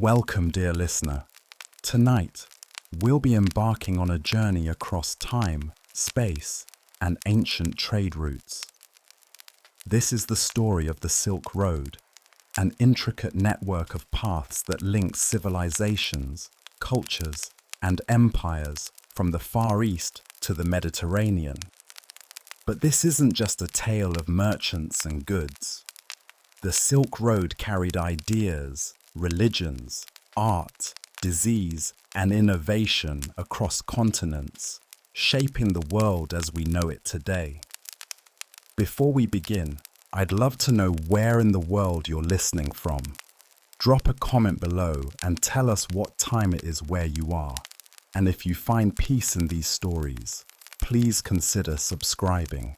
Welcome, dear listener. Tonight, we'll be embarking on a journey across time, space, and ancient trade routes. This is the story of the Silk Road, an intricate network of paths that links civilizations, cultures, and empires from the Far East to the Mediterranean. But this isn't just a tale of merchants and goods. The Silk Road carried ideas, religions, art, disease, and innovation across continents, shaping the world as we know it today. Before we begin, I'd love to know where in the world you're listening from. Drop a comment below and tell us what time it is where you are. And if you find peace in these stories, please consider subscribing.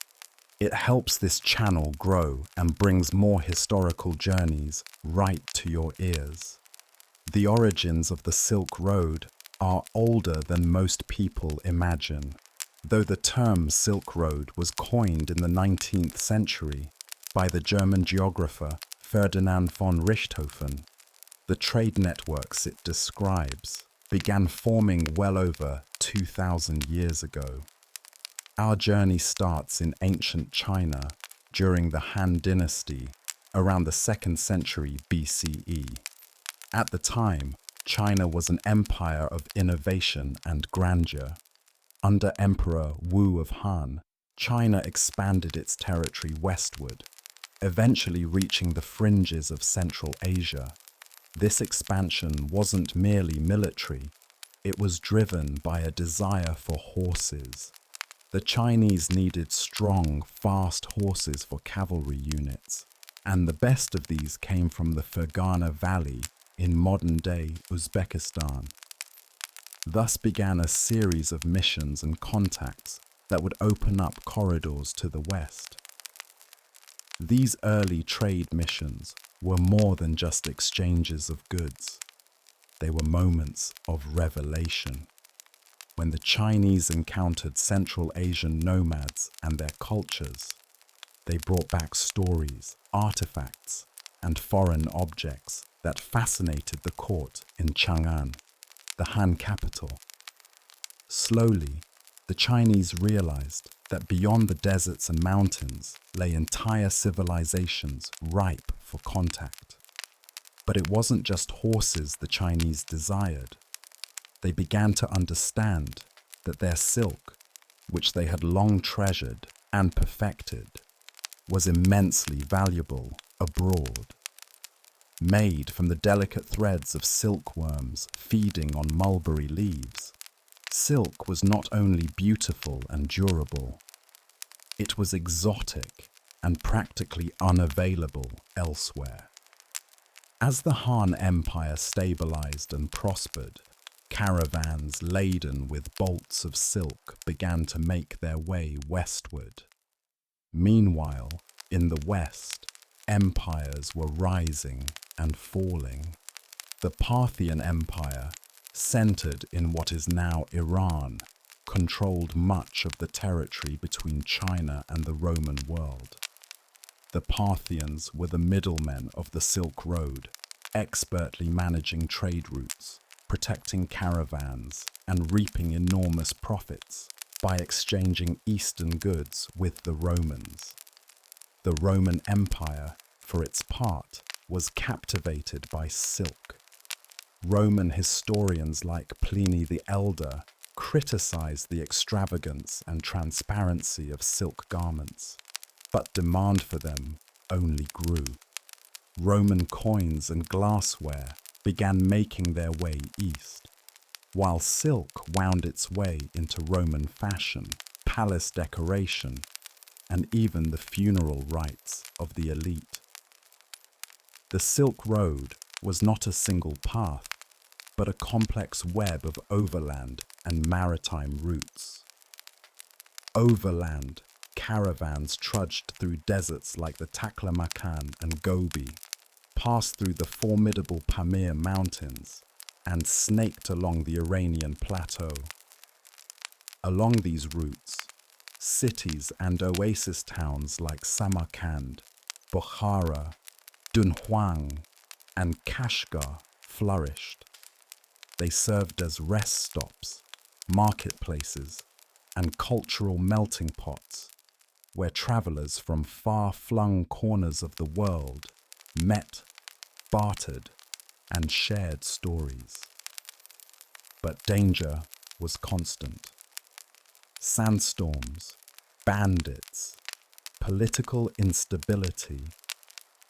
It helps this channel grow and brings more historical journeys right to your ears. The origins of the Silk Road are older than most people imagine. Though the term Silk Road was coined in the 19th century by the German geographer Ferdinand von Richthofen, the trade networks it describes began forming well over 2,000 years ago. Our journey starts in ancient China during the Han Dynasty around the 2nd century BCE. At the time, China was an empire of innovation and grandeur. Under Emperor Wu of Han, China expanded its territory westward, eventually reaching the fringes of Central Asia. This expansion wasn't merely military, it was driven by a desire for horses. The Chinese needed strong, fast horses for cavalry units, and the best of these came from the Fergana Valley in modern-day Uzbekistan. Thus began a series of missions and contacts that would open up corridors to the west. These early trade missions were more than just exchanges of goods. They were moments of revelation. When the Chinese encountered Central Asian nomads and their cultures, they brought back stories, artifacts, and foreign objects that fascinated the court in Chang'an, the Han capital. Slowly, the Chinese realized that beyond the deserts and mountains lay entire civilizations ripe for contact. But it wasn't just horses the Chinese desired. They began to understand that their silk, which they had long treasured and perfected, was immensely valuable abroad. Made from the delicate threads of silkworms feeding on mulberry leaves, silk was not only beautiful and durable, it was exotic and practically unavailable elsewhere. As the Han Empire stabilized and prospered, caravans laden with bolts of silk began to make their way westward. Meanwhile, in the west, empires were rising and falling. The Parthian Empire, centered in what is now Iran, controlled much of the territory between China and the Roman world. The Parthians were the middlemen of the Silk Road, expertly managing trade routes, protecting caravans, and reaping enormous profits by exchanging Eastern goods with the Romans. The Roman Empire, for its part, was captivated by silk. Roman historians like Pliny the Elder criticized the extravagance and transparency of silk garments, but demand for them only grew. Roman coins and glassware began making their way east, while silk wound its way into Roman fashion, palace decoration, and even the funeral rites of the elite. The Silk Road was not a single path, but a complex web of overland and maritime routes. Overland, caravans trudged through deserts like the Taklamakan and Gobi, passed through the formidable Pamir Mountains, and snaked along the Iranian plateau. Along these routes, cities and oasis towns like Samarkand, Bukhara, Dunhuang, and Kashgar flourished. They served as rest stops, marketplaces, and cultural melting pots where travelers from far-flung corners of the world met, bartered, and shared stories. But danger was constant. Sandstorms, bandits, political instability,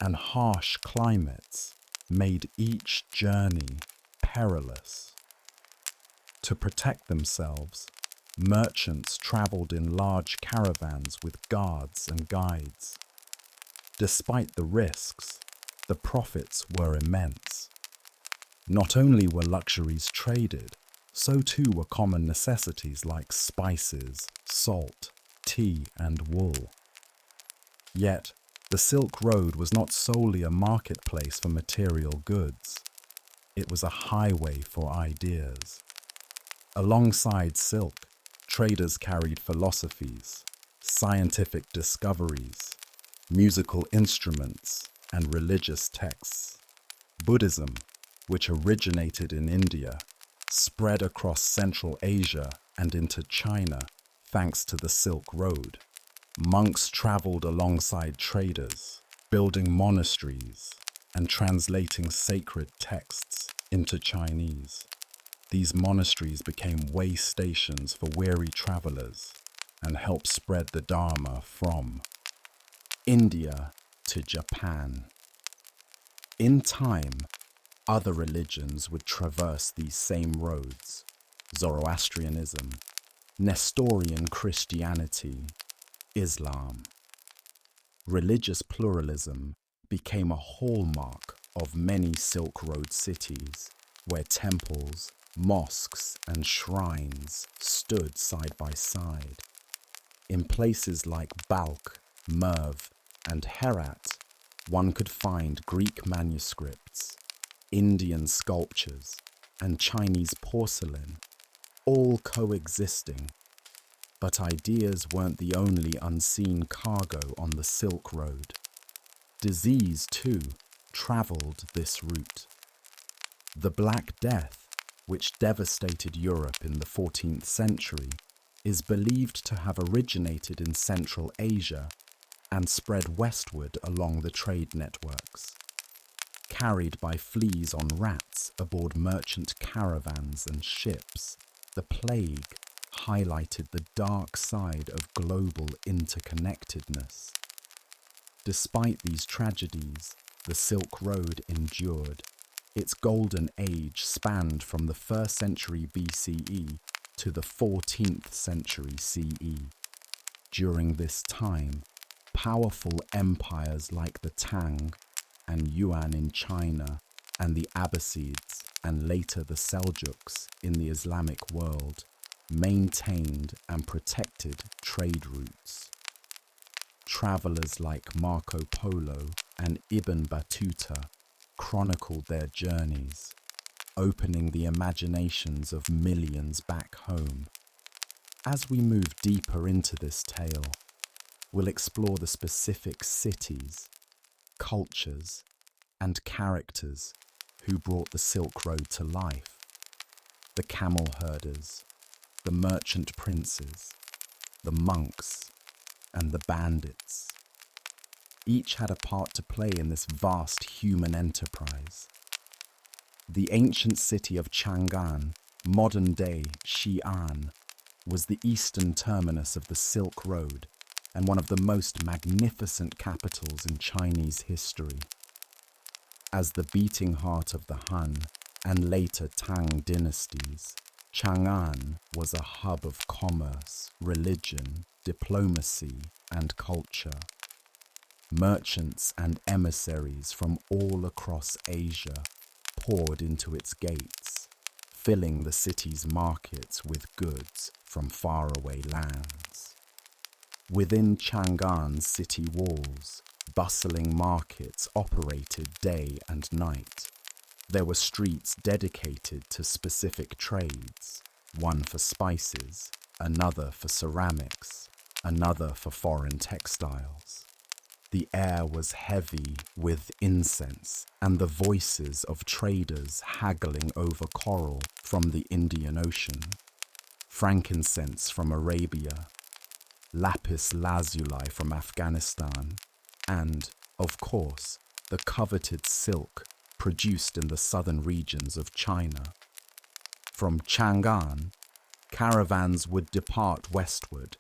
and harsh climates made each journey perilous. To protect themselves, merchants traveled in large caravans with guards and guides. Despite the risks, the profits were immense. Not only were luxuries traded, so too were common necessities like spices, salt, tea, and wool. Yet, the Silk Road was not solely a marketplace for material goods. It was a highway for ideas. Alongside silk, traders carried philosophies, scientific discoveries, musical instruments, and religious texts. Buddhism, which originated in India, spread across Central Asia and into China thanks to the Silk Road. Monks traveled alongside traders, building monasteries and translating sacred texts into Chinese. These monasteries became way stations for weary travelers and helped spread the Dharma from India to Japan. In time, other religions would traverse these same roads: Zoroastrianism, Nestorian Christianity, Islam. Religious pluralism became a hallmark of many Silk Road cities, where temples, mosques, and shrines stood side by side. In places like Balkh, Merv, and Herat, one could find Greek manuscripts, Indian sculptures, and Chinese porcelain, all coexisting. But ideas weren't the only unseen cargo on the Silk Road. Disease, too, traveled this route. The Black Death, which devastated Europe in the 14th century, is believed to have originated in Central Asia and spread westward along the trade networks. Carried by fleas on rats aboard merchant caravans and ships, the plague highlighted the dark side of global interconnectedness. Despite these tragedies, the Silk Road endured. Its golden age spanned from the 1st century BCE to the 14th century CE. During this time, powerful empires like the Tang and Yuan in China, and the Abbasids, and later the Seljuks in the Islamic world, maintained and protected trade routes. Travelers like Marco Polo and Ibn Battuta chronicled their journeys, opening the imaginations of millions back home. As we move deeper into this tale, we'll explore the specific cities, cultures, and characters who brought the Silk Road to life. The camel herders, the merchant princes, the monks, and the bandits. Each had a part to play in this vast human enterprise. The ancient city of Chang'an, modern-day Xi'an, was the eastern terminus of the Silk Road and one of the most magnificent capitals in Chinese history. As the beating heart of the Han and later Tang dynasties, Chang'an was a hub of commerce, religion, diplomacy, and culture. Merchants and emissaries from all across Asia poured into its gates, filling the city's markets with goods from faraway lands. Within Chang'an's city walls, bustling markets operated day and night. There were streets dedicated to specific trades, one for spices, another for ceramics, another for foreign textiles. The air was heavy with incense and the voices of traders haggling over coral from the Indian Ocean, frankincense from Arabia, lapis lazuli from Afghanistan, and, of course, the coveted silk produced in the southern regions of China. From Chang'an, caravans would depart westward,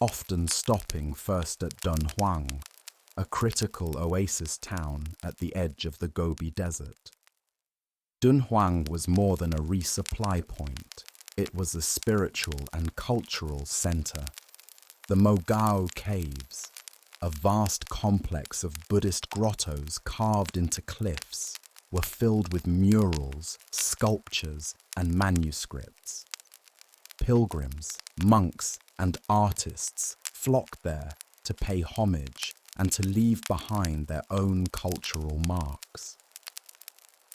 often stopping first at Dunhuang, a critical oasis town at the edge of the Gobi Desert. Dunhuang was more than a resupply point. It was a spiritual and cultural center. The Mogao Caves, a vast complex of Buddhist grottos carved into cliffs, were filled with murals, sculptures, and manuscripts. Pilgrims, monks, and artists flocked there to pay homage and to leave behind their own cultural marks.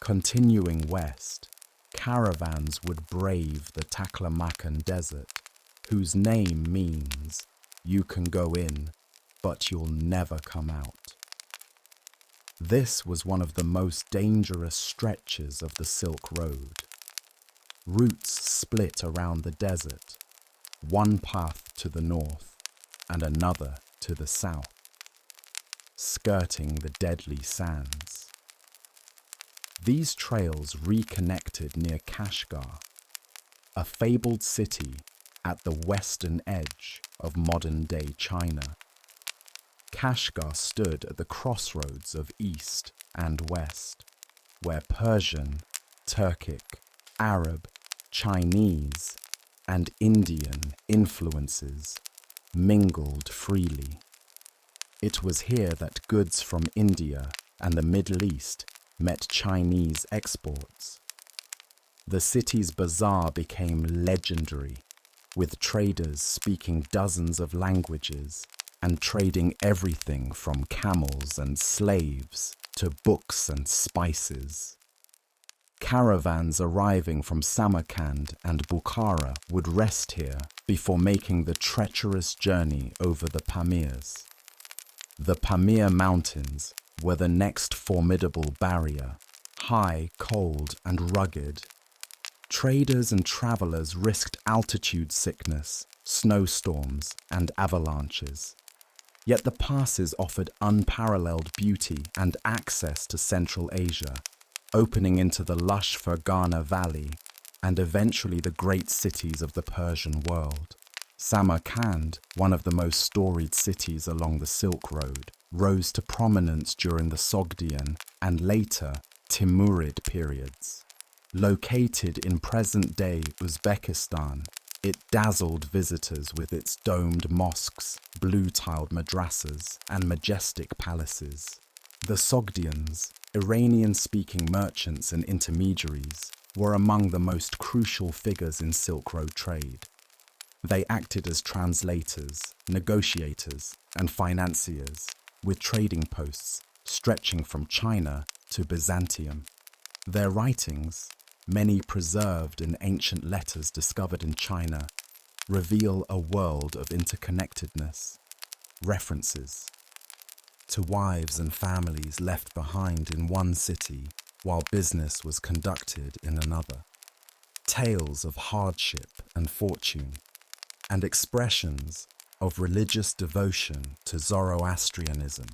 Continuing west, caravans would brave the Taklamakan Desert, whose name means you can go in, but you'll never come out. This was one of the most dangerous stretches of the Silk Road. Routes split around the desert, one path to the north and another to the south, skirting the deadly sands. These trails reconnected near Kashgar, a fabled city at the western edge of modern-day China. Kashgar stood at the crossroads of East and West, where Persian, Turkic, Arab, Chinese, and Indian influences mingled freely. It was here that goods from India and the Middle East met Chinese exports. The city's bazaar became legendary, with traders speaking dozens of languages and trading everything from camels and slaves to books and spices. Caravans arriving from Samarkand and Bukhara would rest here before making the treacherous journey over the Pamirs. The Pamir Mountains were the next formidable barrier, high, cold, and rugged. Traders and travelers risked altitude sickness, snowstorms, and avalanches. Yet the passes offered unparalleled beauty and access to Central Asia, opening into the lush Fergana Valley and eventually the great cities of the Persian world. Samarkand, one of the most storied cities along the Silk Road, rose to prominence during the Sogdian and later Timurid periods. Located in present-day Uzbekistan, it dazzled visitors with its domed mosques, blue-tiled madrasas, and majestic palaces. The Sogdians, Iranian-speaking merchants and intermediaries, were among the most crucial figures in Silk Road trade. They acted as translators, negotiators, and financiers, with trading posts stretching from China to Byzantium. Their writings, many preserved in ancient letters discovered in China, reveal a world of interconnectedness. References to wives and families left behind in one city while business was conducted in another. Tales of hardship and fortune, and expressions of religious devotion to Zoroastrianism,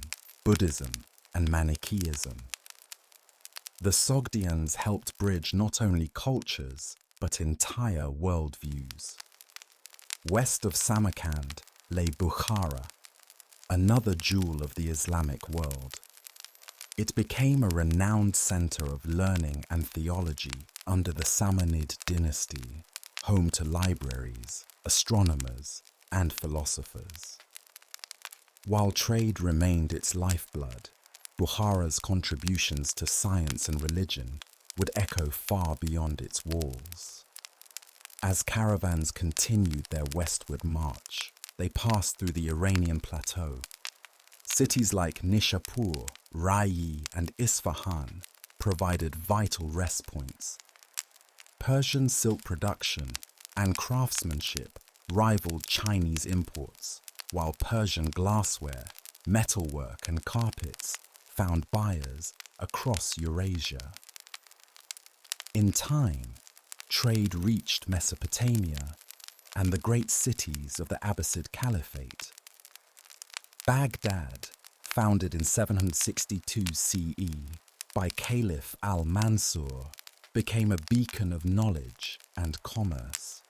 Buddhism, and Manichaeism. The Sogdians helped bridge not only cultures, but entire worldviews. West of Samarkand lay Bukhara, another jewel of the Islamic world. It became a renowned center of learning and theology under the Samanid dynasty, home to libraries, astronomers, and philosophers. While trade remained its lifeblood, Bukhara's contributions to science and religion would echo far beyond its walls. As caravans continued their westward march, they passed through the Iranian plateau. Cities like Nishapur, Rai, and Isfahan provided vital rest points. Persian silk production and craftsmanship rivaled Chinese imports, while Persian glassware, metalwork and carpets found buyers across Eurasia. In time, trade reached Mesopotamia and the great cities of the Abbasid Caliphate. Baghdad, founded in 762 CE by Caliph al-Mansur, became a beacon of knowledge and commerce.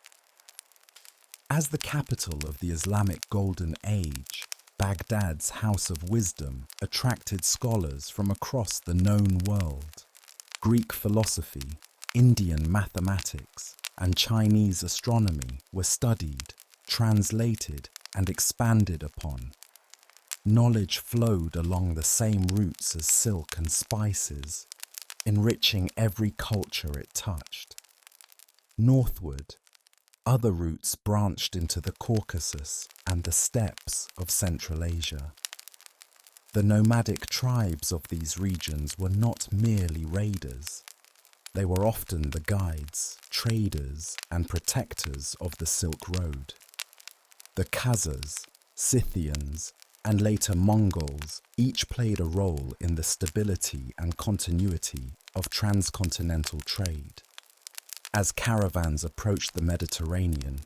As the capital of the Islamic Golden Age, Baghdad's House of Wisdom attracted scholars from across the known world. Greek philosophy, Indian mathematics, and Chinese astronomy were studied, translated, and expanded upon. Knowledge flowed along the same routes as silk and spices, enriching every culture it touched. Northward, other routes branched into the Caucasus and the steppes of Central Asia. The nomadic tribes of these regions were not merely raiders. They were often the guides, traders, and protectors of the Silk Road. The Khazars, Scythians, and later Mongols each played a role in the stability and continuity of transcontinental trade. As caravans approached the Mediterranean,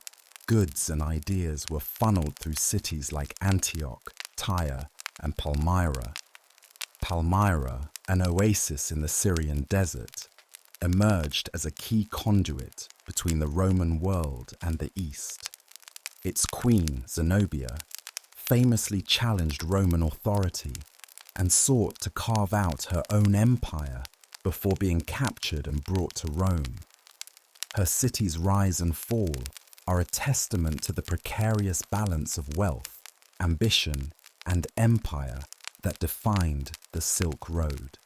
goods and ideas were funneled through cities like Antioch, Tyre, and Palmyra. Palmyra, an oasis in the Syrian desert, emerged as a key conduit between the Roman world and the East. Its queen, Zenobia, famously challenged Roman authority and sought to carve out her own empire before being captured and brought to Rome. Her city's rise and fall are a testament to the precarious balance of wealth, ambition, and empire that defined the Silk Road.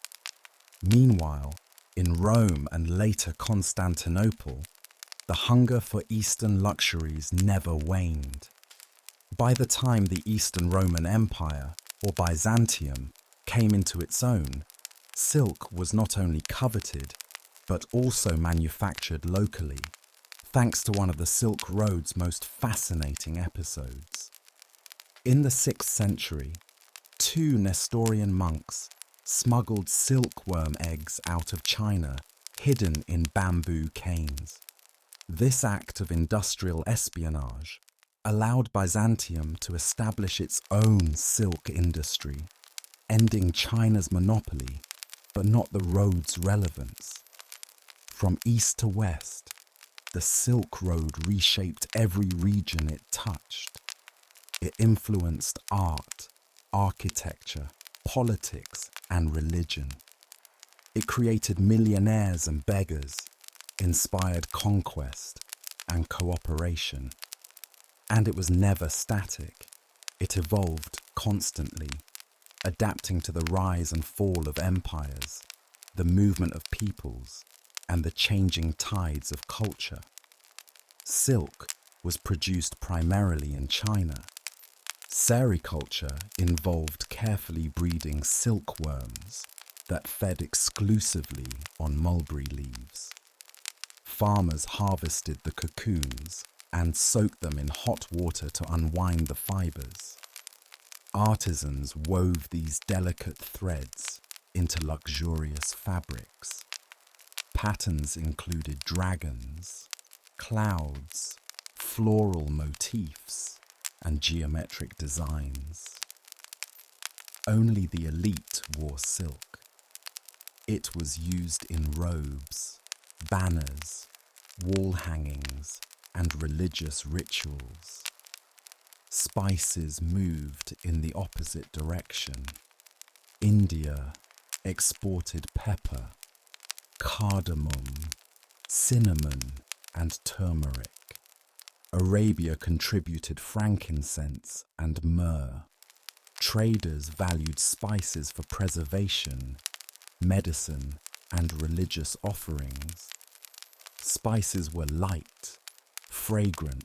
Meanwhile, in Rome and later Constantinople, the hunger for Eastern luxuries never waned. By the time the Eastern Roman Empire, or Byzantium, came into its own, silk was not only coveted, but also manufactured locally, thanks to one of the Silk Road's most fascinating episodes. In the 6th century, 2 Nestorian monks smuggled silkworm eggs out of China, hidden in bamboo canes. This act of industrial espionage allowed Byzantium to establish its own silk industry, ending China's monopoly, but not the road's relevance. From east to west, the Silk Road reshaped every region it touched. It influenced art, architecture, politics, and religion. It created millionaires and beggars, inspired conquest and cooperation. And it was never static. It evolved constantly, adapting to the rise and fall of empires, the movement of peoples, and the changing tides of culture. Silk was produced primarily in China. Sericulture involved carefully breeding silkworms that fed exclusively on mulberry leaves. Farmers harvested the cocoons and soaked them in hot water to unwind the fibers. Artisans wove these delicate threads into luxurious fabrics. Patterns included dragons, clouds, floral motifs, and geometric designs. Only the elite wore silk. It was used in robes, banners, wall hangings, and religious rituals. Spices moved in the opposite direction. India exported pepper, cardamom, cinnamon, and turmeric. Arabia contributed frankincense and myrrh. Traders valued spices for preservation, medicine, and religious offerings. Spices were light, fragrant,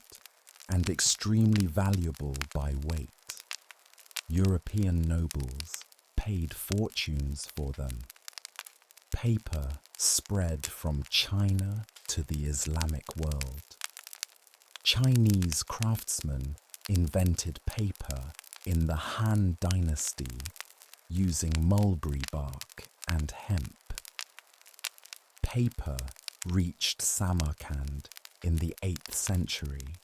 and extremely valuable by weight. European nobles paid fortunes for them. Paper spread from China to the Islamic world. Chinese craftsmen invented paper in the Han Dynasty using mulberry bark and hemp. Paper reached Samarkand in the 8th century.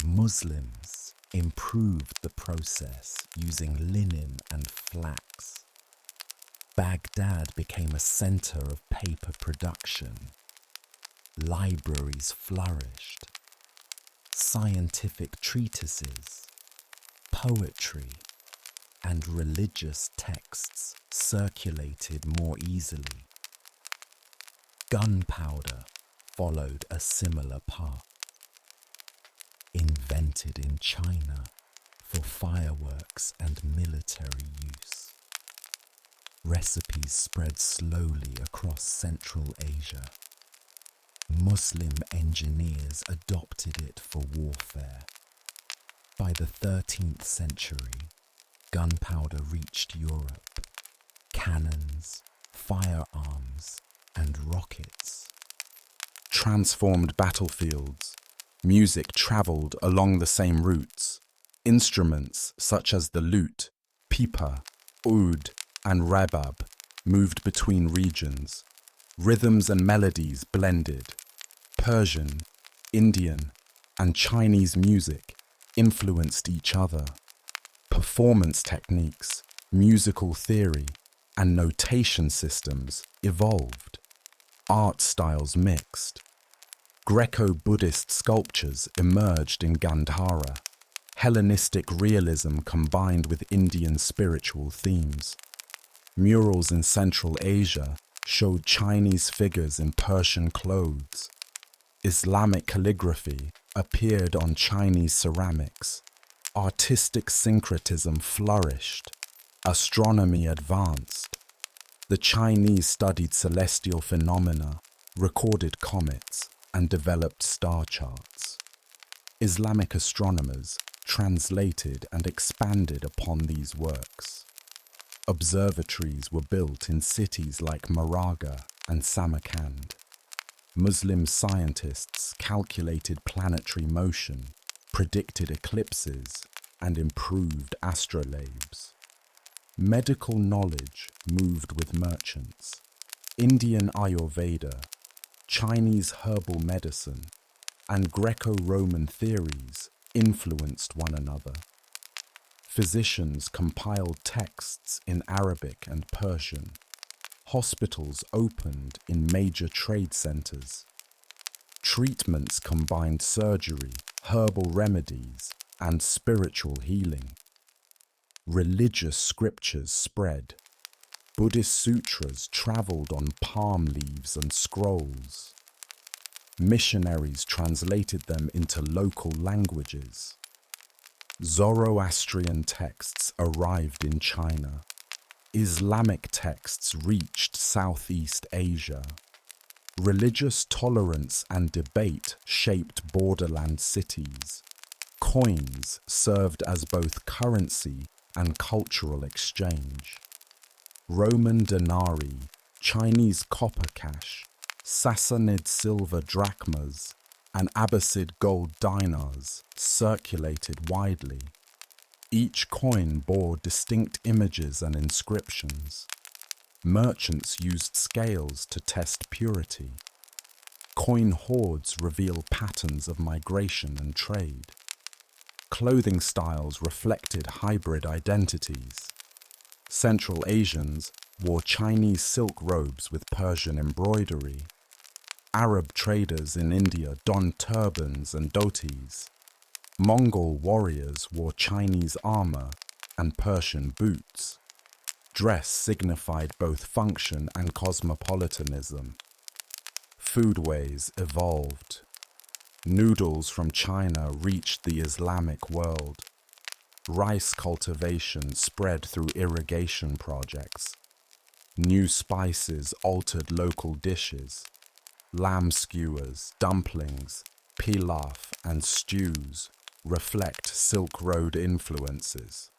Muslims improved the process using linen and flax. Baghdad became a center of paper production. Libraries flourished. Scientific treatises, poetry, and religious texts circulated more easily. Gunpowder followed a similar path. Invented in China for fireworks and military use. Recipes spread slowly across Central Asia. Muslim engineers adopted it for warfare. By the 13th century, gunpowder reached Europe. Cannons, firearms, and rockets transformed battlefields. Music travelled along the same routes. Instruments such as the lute, pipa, oud, and rabab moved between regions. Rhythms and melodies blended. Persian, Indian, and Chinese music influenced each other. Performance techniques, musical theory, and notation systems evolved. Art styles mixed. Greco-Buddhist sculptures emerged in Gandhara. Hellenistic realism combined with Indian spiritual themes. Murals in Central Asia showed Chinese figures in Persian clothes. Islamic calligraphy appeared on Chinese ceramics. Artistic syncretism flourished. Astronomy advanced. The Chinese studied celestial phenomena, recorded comets, and developed star charts. Islamic astronomers translated and expanded upon these works. Observatories were built in cities like Maraga and Samarkand. Muslim scientists calculated planetary motion, predicted eclipses, and improved astrolabes. Medical knowledge moved with merchants. Indian Ayurveda, Chinese herbal medicine, and Greco-Roman theories influenced one another. Physicians compiled texts in Arabic and Persian. Hospitals opened in major trade centers. Treatments combined surgery, herbal remedies, and spiritual healing. Religious scriptures spread. Buddhist sutras traveled on palm leaves and scrolls. Missionaries translated them into local languages. Zoroastrian texts arrived in China. Islamic texts reached Southeast Asia. Religious tolerance and debate shaped borderland cities. Coins served as both currency and cultural exchange. Roman denarii, Chinese copper cash, Sassanid silver drachmas, and Abbasid gold dinars circulated widely. Each coin bore distinct images and inscriptions. Merchants used scales to test purity. Coin hoards reveal patterns of migration and trade. Clothing styles reflected hybrid identities. Central Asians wore Chinese silk robes with Persian embroidery. Arab traders in India donned turbans and dhotis. Mongol warriors wore Chinese armor and Persian boots. Dress signified both function and cosmopolitanism. Foodways evolved. Noodles from China reached the Islamic world. Rice cultivation spread through irrigation projects. New spices altered local dishes. Lamb skewers, dumplings, pilaf, and stews reflect Silk Road influences.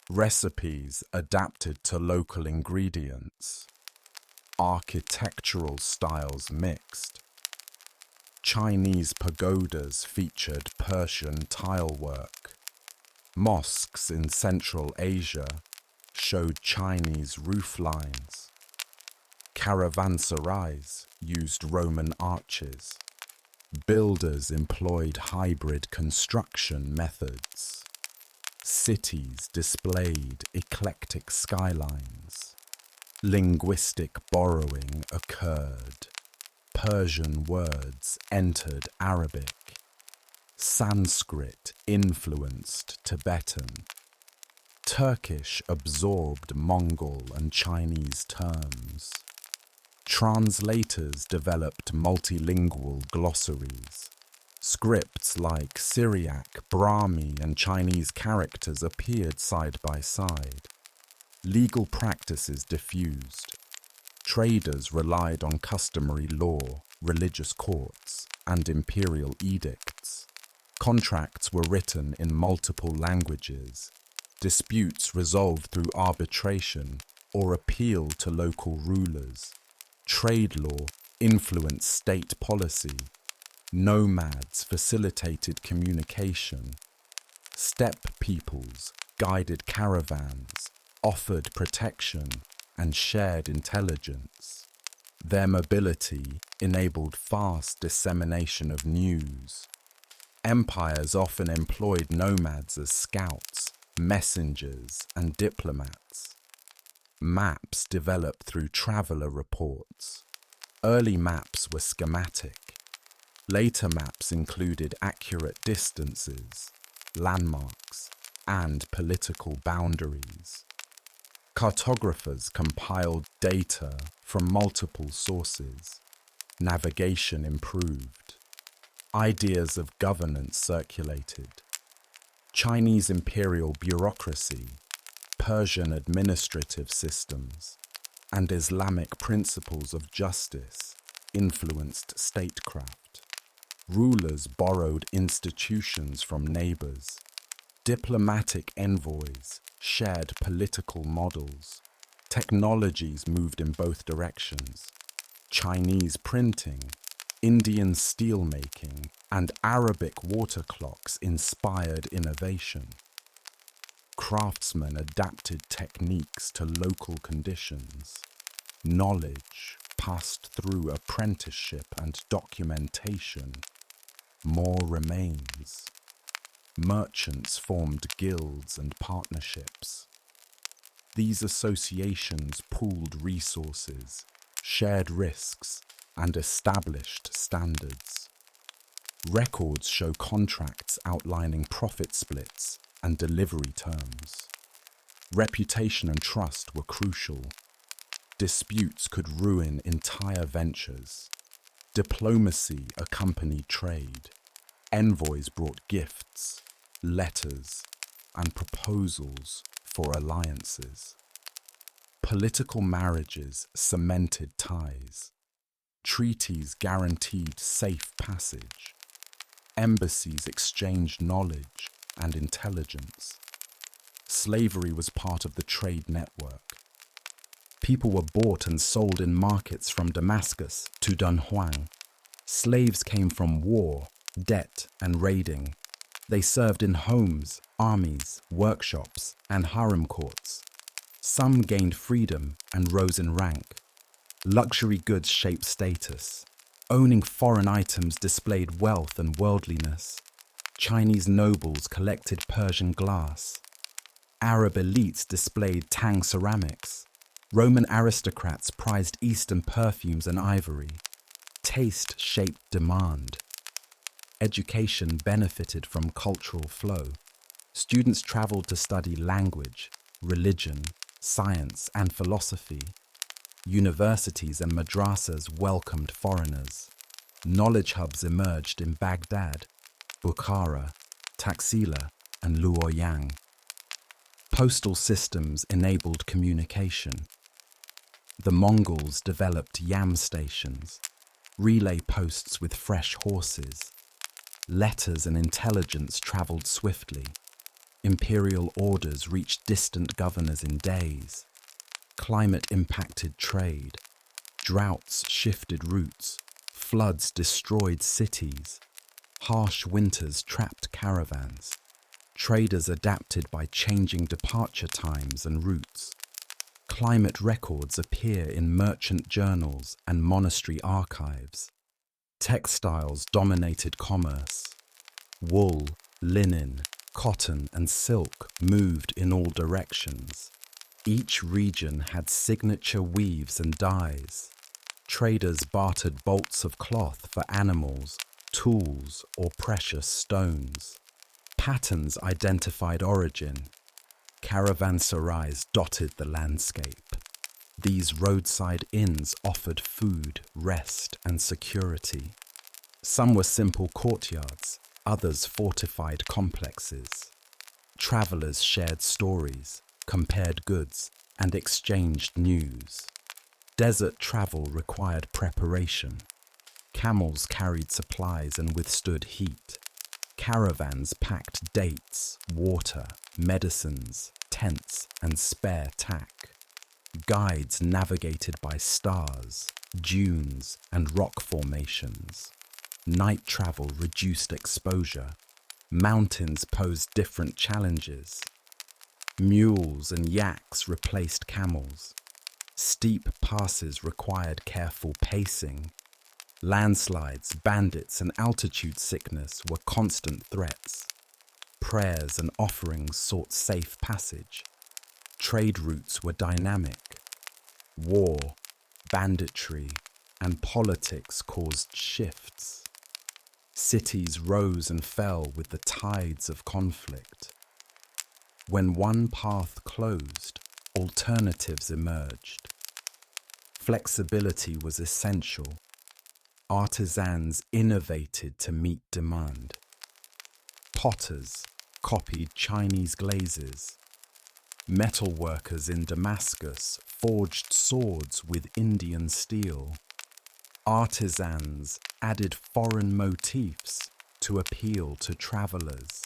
Recipes adapted to local ingredients. Architectural styles mixed. Chinese pagodas featured Persian tile work. Mosques in Central Asia showed Chinese rooflines. Caravanserais used Roman arches. Builders employed hybrid construction methods. Cities displayed eclectic skylines. Linguistic borrowing occurred. Persian words entered Arabic. Sanskrit influenced Tibetan. Turkish absorbed Mongol and Chinese terms. Translators developed multilingual glossaries. Scripts like Syriac, Brahmi, and Chinese characters appeared side by side. Legal practices diffused. Traders relied on customary law, religious courts, and imperial edicts. Contracts were written in multiple languages. Disputes resolved through arbitration or appeal to local rulers. Trade law influenced state policy. Nomads facilitated communication. Steppe peoples guided caravans, offered protection, and shared intelligence. Their mobility enabled fast dissemination of news. Empires often employed nomads as scouts, messengers, and diplomats. Maps developed through traveler reports. Early maps were schematic. Later maps included accurate distances, landmarks, and political boundaries. Cartographers compiled data from multiple sources. Navigation improved. Ideas of governance circulated. Chinese imperial bureaucracy, Persian administrative systems, and Islamic principles of justice influenced statecraft. Rulers borrowed institutions from neighbors. Diplomatic envoys shared political models. Technologies moved in both directions. Chinese printing, Indian steelmaking, and Arabic water clocks inspired innovation. Craftsmen adapted techniques to local conditions. Knowledge passed through apprenticeship and documentation. More remains. Merchants formed guilds and partnerships. These associations pooled resources, shared risks, and established standards. Records show contracts outlining profit splits and delivery terms. Reputation and trust were crucial. Disputes could ruin entire ventures. Diplomacy accompanied trade. Envoys brought gifts, letters, and proposals for alliances. Political marriages cemented ties. Treaties guaranteed safe passage. Embassies exchanged knowledge and intelligence. Slavery was part of the trade network. People were bought and sold in markets from Damascus to Dunhuang. Slaves came from war, debt, and raiding. They served in homes, armies, workshops, and harem courts. Some gained freedom and rose in rank. Luxury goods shaped status. Owning foreign items displayed wealth and worldliness. Chinese nobles collected Persian glass. Arab elites displayed Tang ceramics. Roman aristocrats prized Eastern perfumes and ivory. Taste shaped demand. Education benefited from cultural flow. Students traveled to study language, religion, science, and philosophy. Universities and madrasas welcomed foreigners. Knowledge hubs emerged in Baghdad, Bukhara, Taxila, and Luoyang. Postal systems enabled communication. The Mongols developed yam stations, relay posts with fresh horses. Letters and intelligence traveled swiftly. Imperial orders reached distant governors in days. Climate impacted trade. Droughts shifted routes. Floods destroyed cities. Harsh winters trapped caravans. Traders adapted by changing departure times and routes. Climate records appear in merchant journals and monastery archives. Textiles dominated commerce. Wool, linen, cotton, and silk moved in all directions. Each region had signature weaves and dyes. Traders bartered bolts of cloth for animals, tools, or precious stones. Patterns identified origin. Caravanserais dotted the landscape. These roadside inns offered food, rest, and security. Some were simple courtyards, others fortified complexes. Travelers shared stories, compared goods, and exchanged news. Desert travel required preparation. Camels carried supplies and withstood heat. Caravans packed dates, water, medicines, tents, and spare tack. Guides navigated by stars, dunes, and rock formations. Night travel reduced exposure. Mountains posed different challenges. Mules and yaks replaced camels. Steep passes required careful pacing. Landslides, bandits, and altitude sickness were constant threats. Prayers and offerings sought safe passage. Trade routes were dynamic. War, banditry, and politics caused shifts. Cities rose and fell with the tides of conflict. When one path closed, alternatives emerged. Flexibility was essential. Artisans innovated to meet demand. Potters copied Chinese glazes. Metalworkers in Damascus forged swords with Indian steel. Artisans added foreign motifs to appeal to travelers.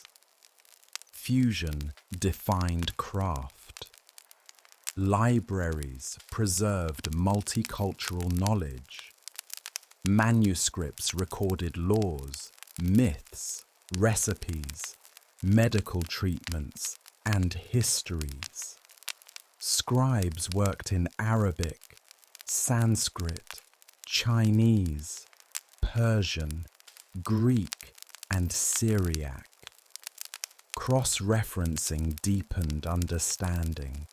Fusion defined craft. Libraries preserved multicultural knowledge. Manuscripts recorded laws, myths, recipes, medical treatments, and histories. Scribes worked in Arabic, Sanskrit, Chinese, Persian, Greek, and Syriac. Cross-referencing deepened understanding.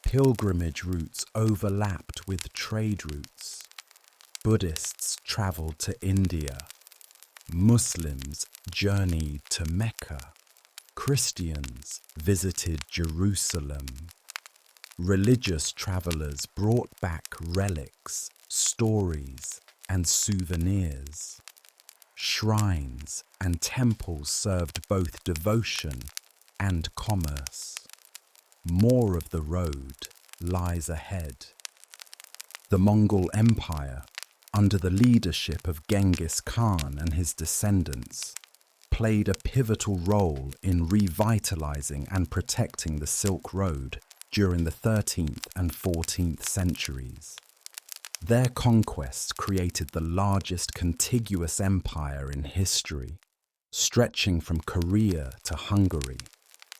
Pilgrimage routes overlapped with trade routes. Buddhists traveled to India. Muslims journeyed to Mecca. Christians visited Jerusalem. Religious travelers brought back relics, stories, and souvenirs. Shrines and temples served both devotion and commerce. More of the road lies ahead. The Mongol Empire, under the leadership of Genghis Khan and his descendants, played a pivotal role in revitalizing and protecting the Silk Road during the 13th and 14th centuries. Their conquests created the largest contiguous empire in history, stretching from Korea to Hungary,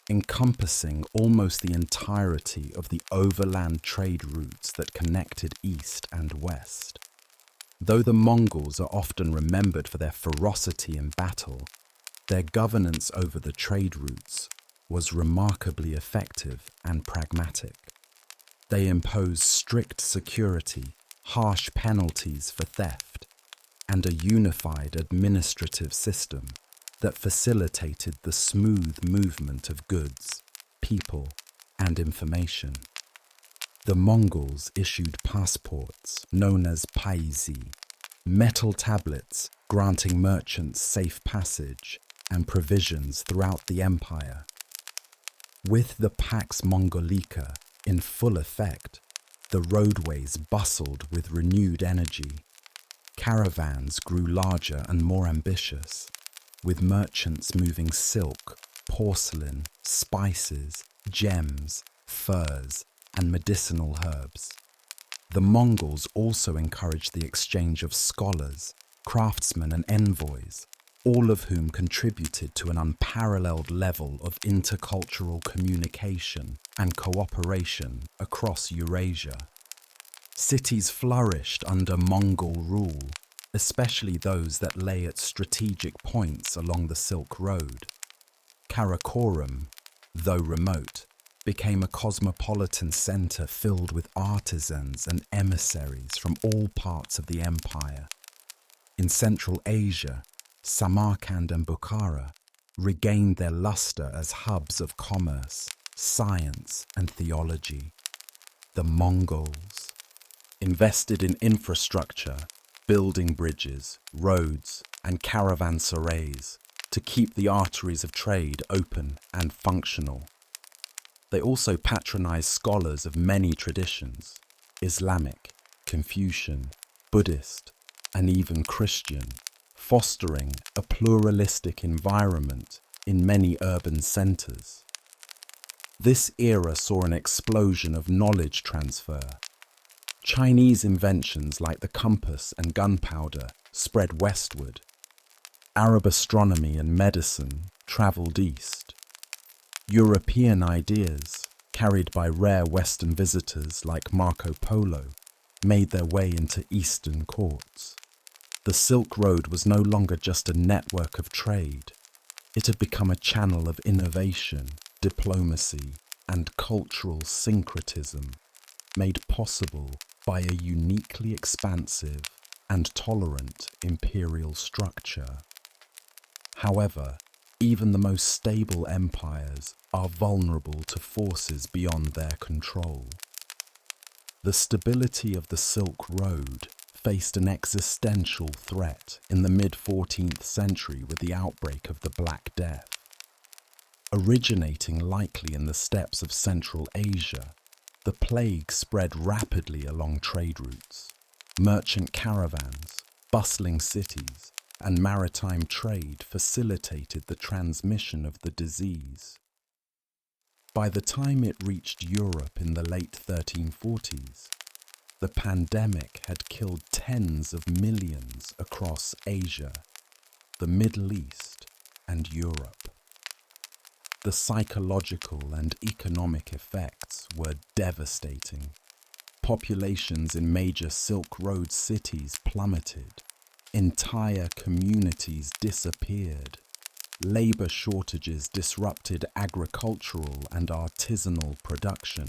encompassing almost the entirety of the overland trade routes that connected east and west. Though the Mongols are often remembered for their ferocity in battle, their governance over the trade routes was remarkably effective and pragmatic. They imposed strict security, harsh penalties for theft, and a unified administrative system that facilitated the smooth movement of goods, people, and information. The Mongols issued passports known as paisi, metal tablets granting merchants safe passage and provisions throughout the empire. With the Pax Mongolica in full effect, the roadways bustled with renewed energy. Caravans grew larger and more ambitious, with merchants moving silk, porcelain, spices, gems, furs, and medicinal herbs. The Mongols also encouraged the exchange of scholars, craftsmen, and envoys, all of whom contributed to an unparalleled level of intercultural communication and cooperation across Eurasia. Cities flourished under Mongol rule, especially those that lay at strategic points along the Silk Road. Karakoram, though remote, became a cosmopolitan center filled with artisans and emissaries from all parts of the empire. In Central Asia, Samarkand and Bukhara regained their luster as hubs of commerce, science, and theology. The Mongols invested in infrastructure, building bridges, roads, and caravanserais to keep the arteries of trade open and functional. They also patronized scholars of many traditions: Islamic, Confucian, Buddhist, and even Christian, fostering a pluralistic environment in many urban centers. This era saw an explosion of knowledge transfer. Chinese inventions like the compass and gunpowder spread westward. Arab astronomy and medicine traveled east. European ideas, carried by rare Western visitors like Marco Polo, made their way into Eastern courts. The Silk Road was no longer just a network of trade. It had become a channel of innovation, diplomacy, and cultural syncretism, made possible by a uniquely expansive and tolerant imperial structure. However, even the most stable empires are vulnerable to forces beyond their control. The stability of the Silk Road faced an existential threat in the mid-14th century with the outbreak of the Black Death. Originating likely in the steppes of Central Asia, the plague spread rapidly along trade routes. Merchant caravans, bustling cities, and maritime trade facilitated the transmission of the disease. By the time it reached Europe in the late 1340s, the pandemic had killed tens of millions across Asia, the Middle East, and Europe. The psychological and economic effects were devastating. Populations in major Silk Road cities plummeted. Entire communities disappeared. Labor shortages disrupted agricultural and artisanal production.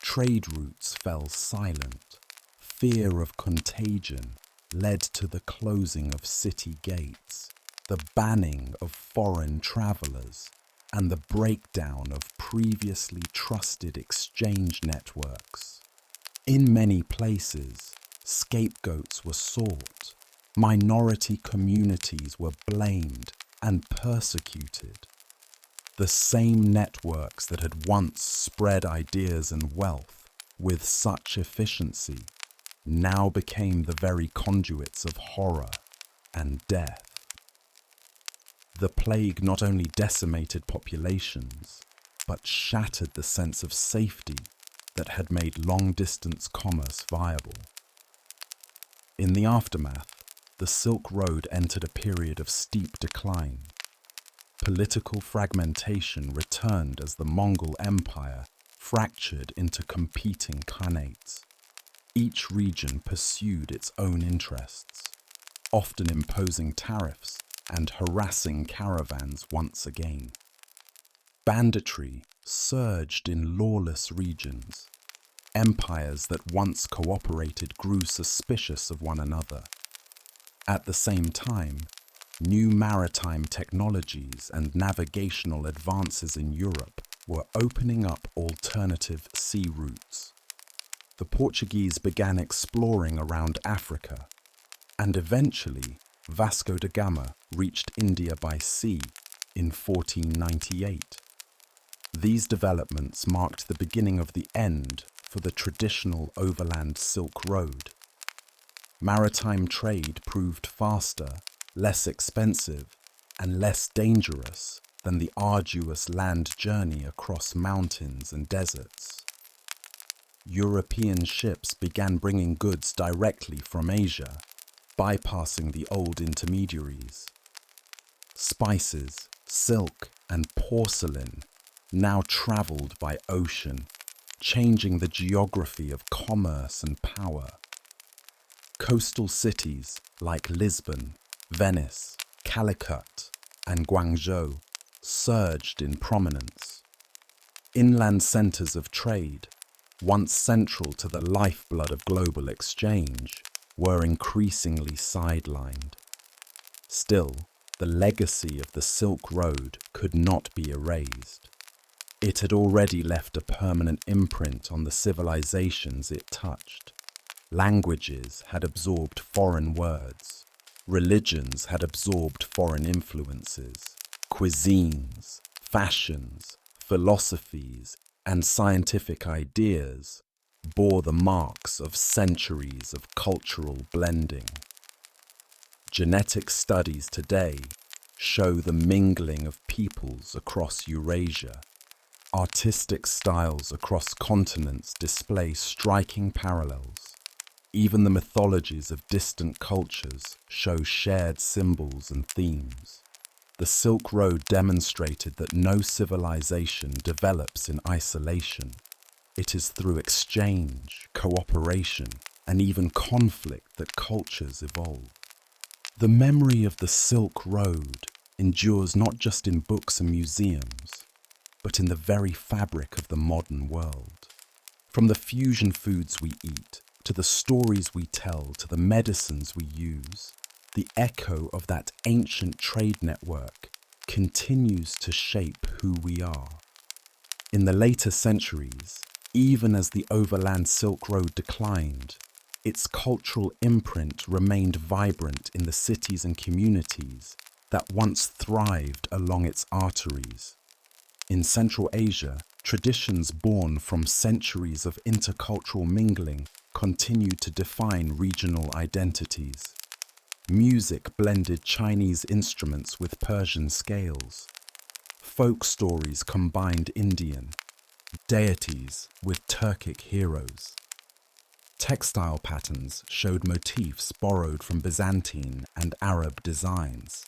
Trade routes fell silent. Fear of contagion led to the closing of city gates, the banning of foreign travelers, and the breakdown of previously trusted exchange networks. In many places, scapegoats were sought. Minority communities were blamed and persecuted. The same networks that had once spread ideas and wealth with such efficiency now became the very conduits of horror and death. The plague not only decimated populations, but shattered the sense of safety that had made long-distance commerce viable. In the aftermath, the Silk Road entered a period of steep decline. Political fragmentation returned as the Mongol Empire fractured into competing khanates. Each region pursued its own interests, often imposing tariffs and harassing caravans once again. Banditry surged in lawless regions. Empires that once cooperated grew suspicious of one another. At the same time, new maritime technologies and navigational advances in Europe were opening up alternative sea routes. The Portuguese began exploring around Africa, and eventually Vasco da Gama reached India by sea in 1498. These developments marked the beginning of the end for the traditional overland Silk Road. Maritime trade proved faster, less expensive, and less dangerous than the arduous land journey across mountains and deserts. European ships began bringing goods directly from Asia, bypassing the old intermediaries. spices, silk, and porcelain now traveled by ocean, changing the geography of commerce and power. Coastal cities like Lisbon, Venice, Calicut, and Guangzhou surged in prominence. Inland centers of trade, once central to the lifeblood of global exchange, were increasingly sidelined. Still, the legacy of the Silk Road could not be erased. It had already left a permanent imprint on the civilizations it touched. Languages had absorbed foreign words. Religions had absorbed foreign influences. Cuisines, fashions, philosophies, and scientific ideas bore the marks of centuries of cultural blending. Genetic studies today show the mingling of peoples across Eurasia. Artistic styles across continents display striking parallels. Even the mythologies of distant cultures show shared symbols and themes. The Silk Road demonstrated that no civilization develops in isolation. It is through exchange, cooperation, and even conflict that cultures evolve. The memory of the Silk Road endures not just in books and museums, but in the very fabric of the modern world. From the fusion foods we eat, to the stories we tell, to the medicines we use, the echo of that ancient trade network continues to shape who we are. In the later centuries, even as the overland Silk Road declined, its cultural imprint remained vibrant in the cities and communities that once thrived along its arteries. In Central Asia, traditions born from centuries of intercultural mingling continued to define regional identities. Music blended Chinese instruments with Persian scales. Folk stories combined Indian deities with Turkic heroes. Textile patterns showed motifs borrowed from Byzantine and Arab designs.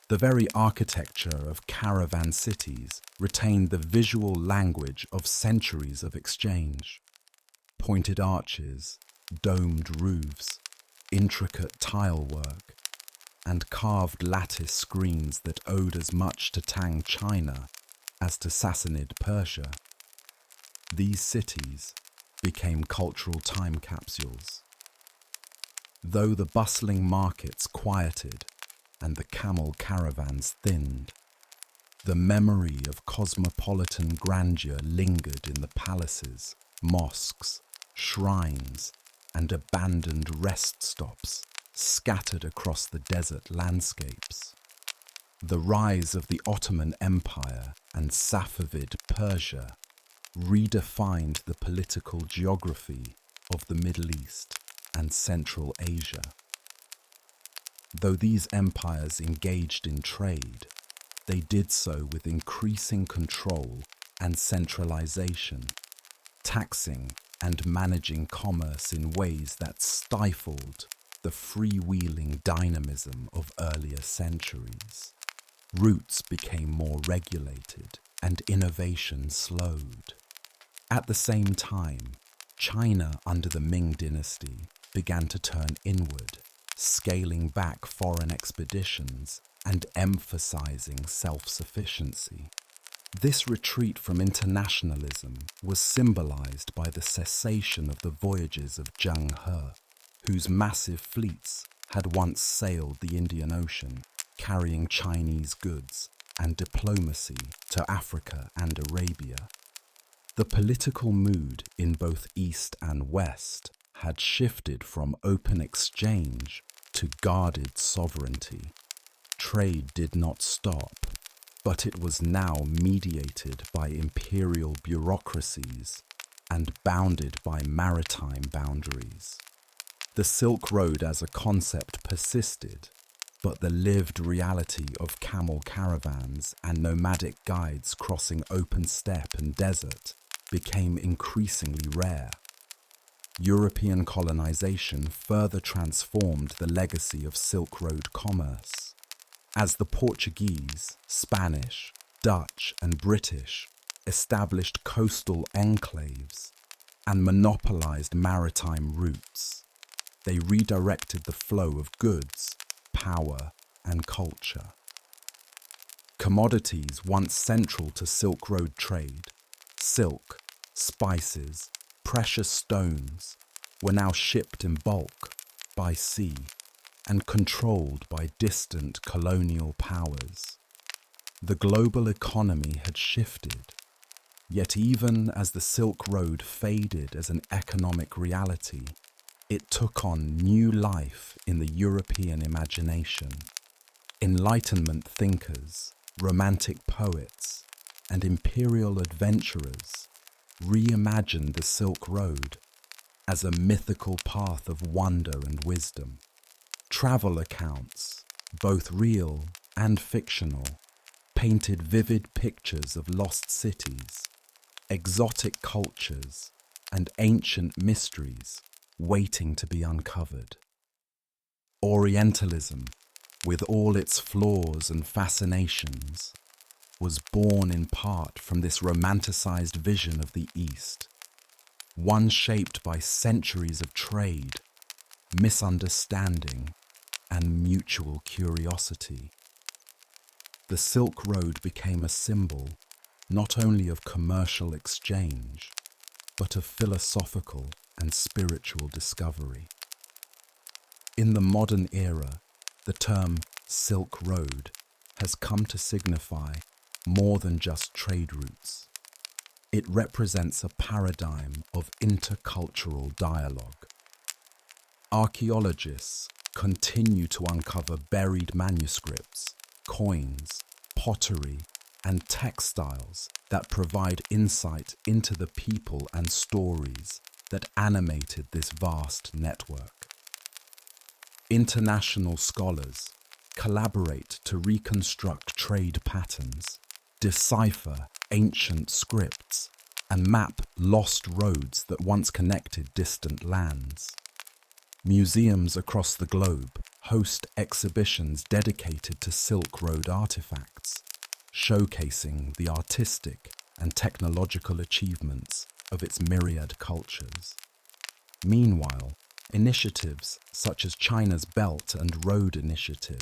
The very architecture of caravan cities retained the visual language of centuries of exchange. Pointed arches, domed roofs, intricate tile work, and carved lattice screens that owed as much to Tang China as to Sassanid Persia. These cities became cultural time capsules. Though the bustling markets quieted and the camel caravans thinned, the memory of cosmopolitan grandeur lingered in the palaces, mosques, shrines, and abandoned rest stops scattered across the desert landscapes. The rise of the Ottoman Empire and Safavid Persia redefined the political geography of the Middle East and Central Asia. Though these empires engaged in trade, they did so with increasing control and centralization, taxing and managing commerce in ways that stifled the freewheeling dynamism of earlier centuries. Routes became more regulated and innovation slowed. At the same time, China under the Ming dynasty began to turn inward, scaling back foreign expeditions and emphasizing self-sufficiency. This retreat from internationalism was symbolized by the cessation of the voyages of Zheng He, whose massive fleets had once sailed the Indian Ocean, carrying Chinese goods and diplomacy to Africa and Arabia. The political mood in both East and West had shifted from open exchange to guarded sovereignty. Trade did not stop, but it was now mediated by imperial bureaucracies and bounded by maritime boundaries. The Silk Road as a concept persisted, but the lived reality of camel caravans and nomadic guides crossing open steppe and desert became increasingly rare. European colonization further transformed the legacy of Silk Road commerce. as the Portuguese, Spanish, Dutch, and British established coastal enclaves and monopolized maritime routes. They redirected the flow of goods, power, and culture. Commodities once central to Silk Road trade, silk, spices, precious stones, were now shipped in bulk by sea and controlled by distant colonial powers. The global economy had shifted, yet even as the Silk Road faded as an economic reality, it took on new life in the European imagination. Enlightenment thinkers, romantic poets, and imperial adventurers reimagined the Silk Road as a mythical path of wonder and wisdom. Travel accounts, both real and fictional, painted vivid pictures of lost cities, exotic cultures, and ancient mysteries waiting to be uncovered. Orientalism, with all its flaws and fascinations, was born in part from this romanticized vision of the East, one shaped by centuries of trade, misunderstanding, and mutual curiosity. The Silk Road became a symbol not only of commercial exchange, but of philosophical and spiritual discovery. In the modern era, the term Silk Road has come to signify more than just trade routes. It represents a paradigm of intercultural dialogue. Archaeologists continue to uncover buried manuscripts, coins, pottery, and textiles that provide insight into the people and stories that animated this vast network. International scholars collaborate to reconstruct trade patterns, decipher ancient scripts, and map lost roads that once connected distant lands. Museums across the globe host exhibitions dedicated to Silk Road artifacts, showcasing the artistic and technological achievements of its myriad cultures. Meanwhile, initiatives such as China's Belt and Road Initiative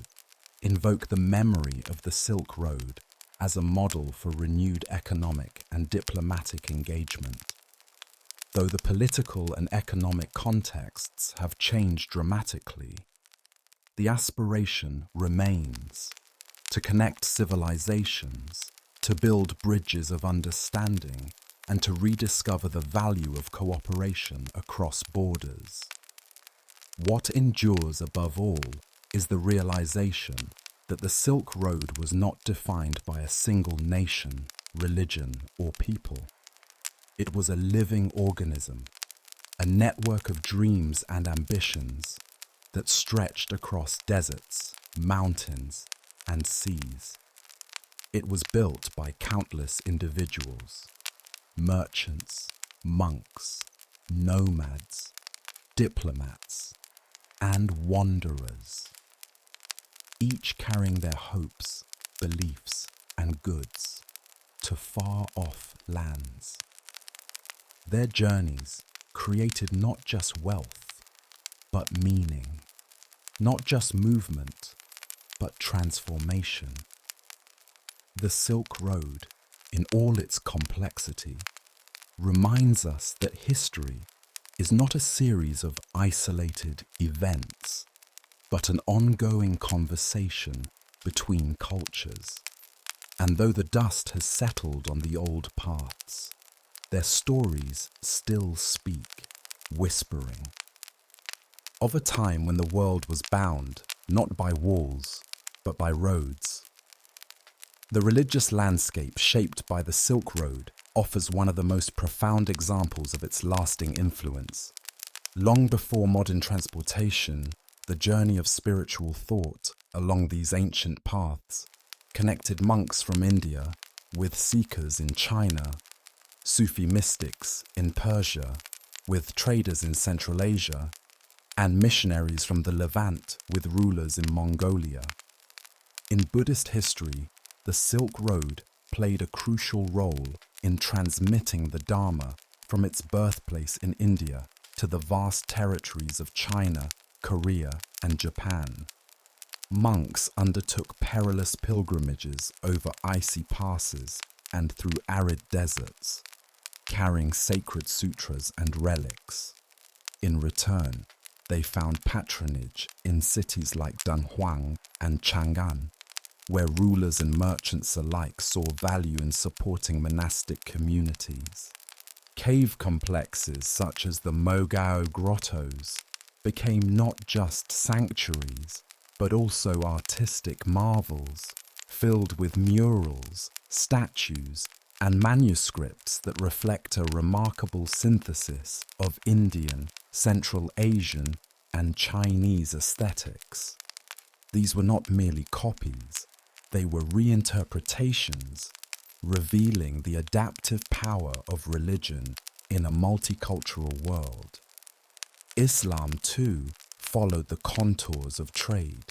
invoke the memory of the Silk Road as a model for renewed economic and diplomatic engagement. Though the political and economic contexts have changed dramatically, the aspiration remains to connect civilizations, to build bridges of understanding, and to rediscover the value of cooperation across borders. What endures above all is the realization that the Silk Road was not defined by a single nation, religion, or people. It was a living organism, a network of dreams and ambitions that stretched across deserts, mountains, and seas. It was built by countless individuals, merchants, monks, nomads, diplomats, and wanderers, each carrying their hopes, beliefs, and goods to far-off lands. Their journeys created not just wealth, but meaning, not just movement, but transformation. The Silk Road, in all its complexity, reminds us that history is not a series of isolated events, but an ongoing conversation between cultures. And though the dust has settled on the old paths, their stories still speak, whispering. Of a time when the world was bound not by walls, but by roads. The religious landscape shaped by the Silk Road offers one of the most profound examples of its lasting influence. Long before modern transportation, the journey of spiritual thought along these ancient paths connected monks from India with seekers in China, Sufi mystics in Persia, with traders in Central Asia, and missionaries from the Levant with rulers in Mongolia. In Buddhist history, the Silk Road played a crucial role in transmitting the Dharma from its birthplace in India to the vast territories of China, Korea, and Japan. Monks undertook perilous pilgrimages over icy passes and through arid deserts, carrying sacred sutras and relics. In return, they found patronage in cities like Dunhuang and Chang'an, where rulers and merchants alike saw value in supporting monastic communities. Cave complexes such as the Mogao grottos became not just sanctuaries, but also artistic marvels, filled with murals, statues, and manuscripts that reflect a remarkable synthesis of Indian, Central Asian, and Chinese aesthetics. These were not merely copies, they were reinterpretations, revealing the adaptive power of religion in a multicultural world. Islam, too, followed the contours of trade.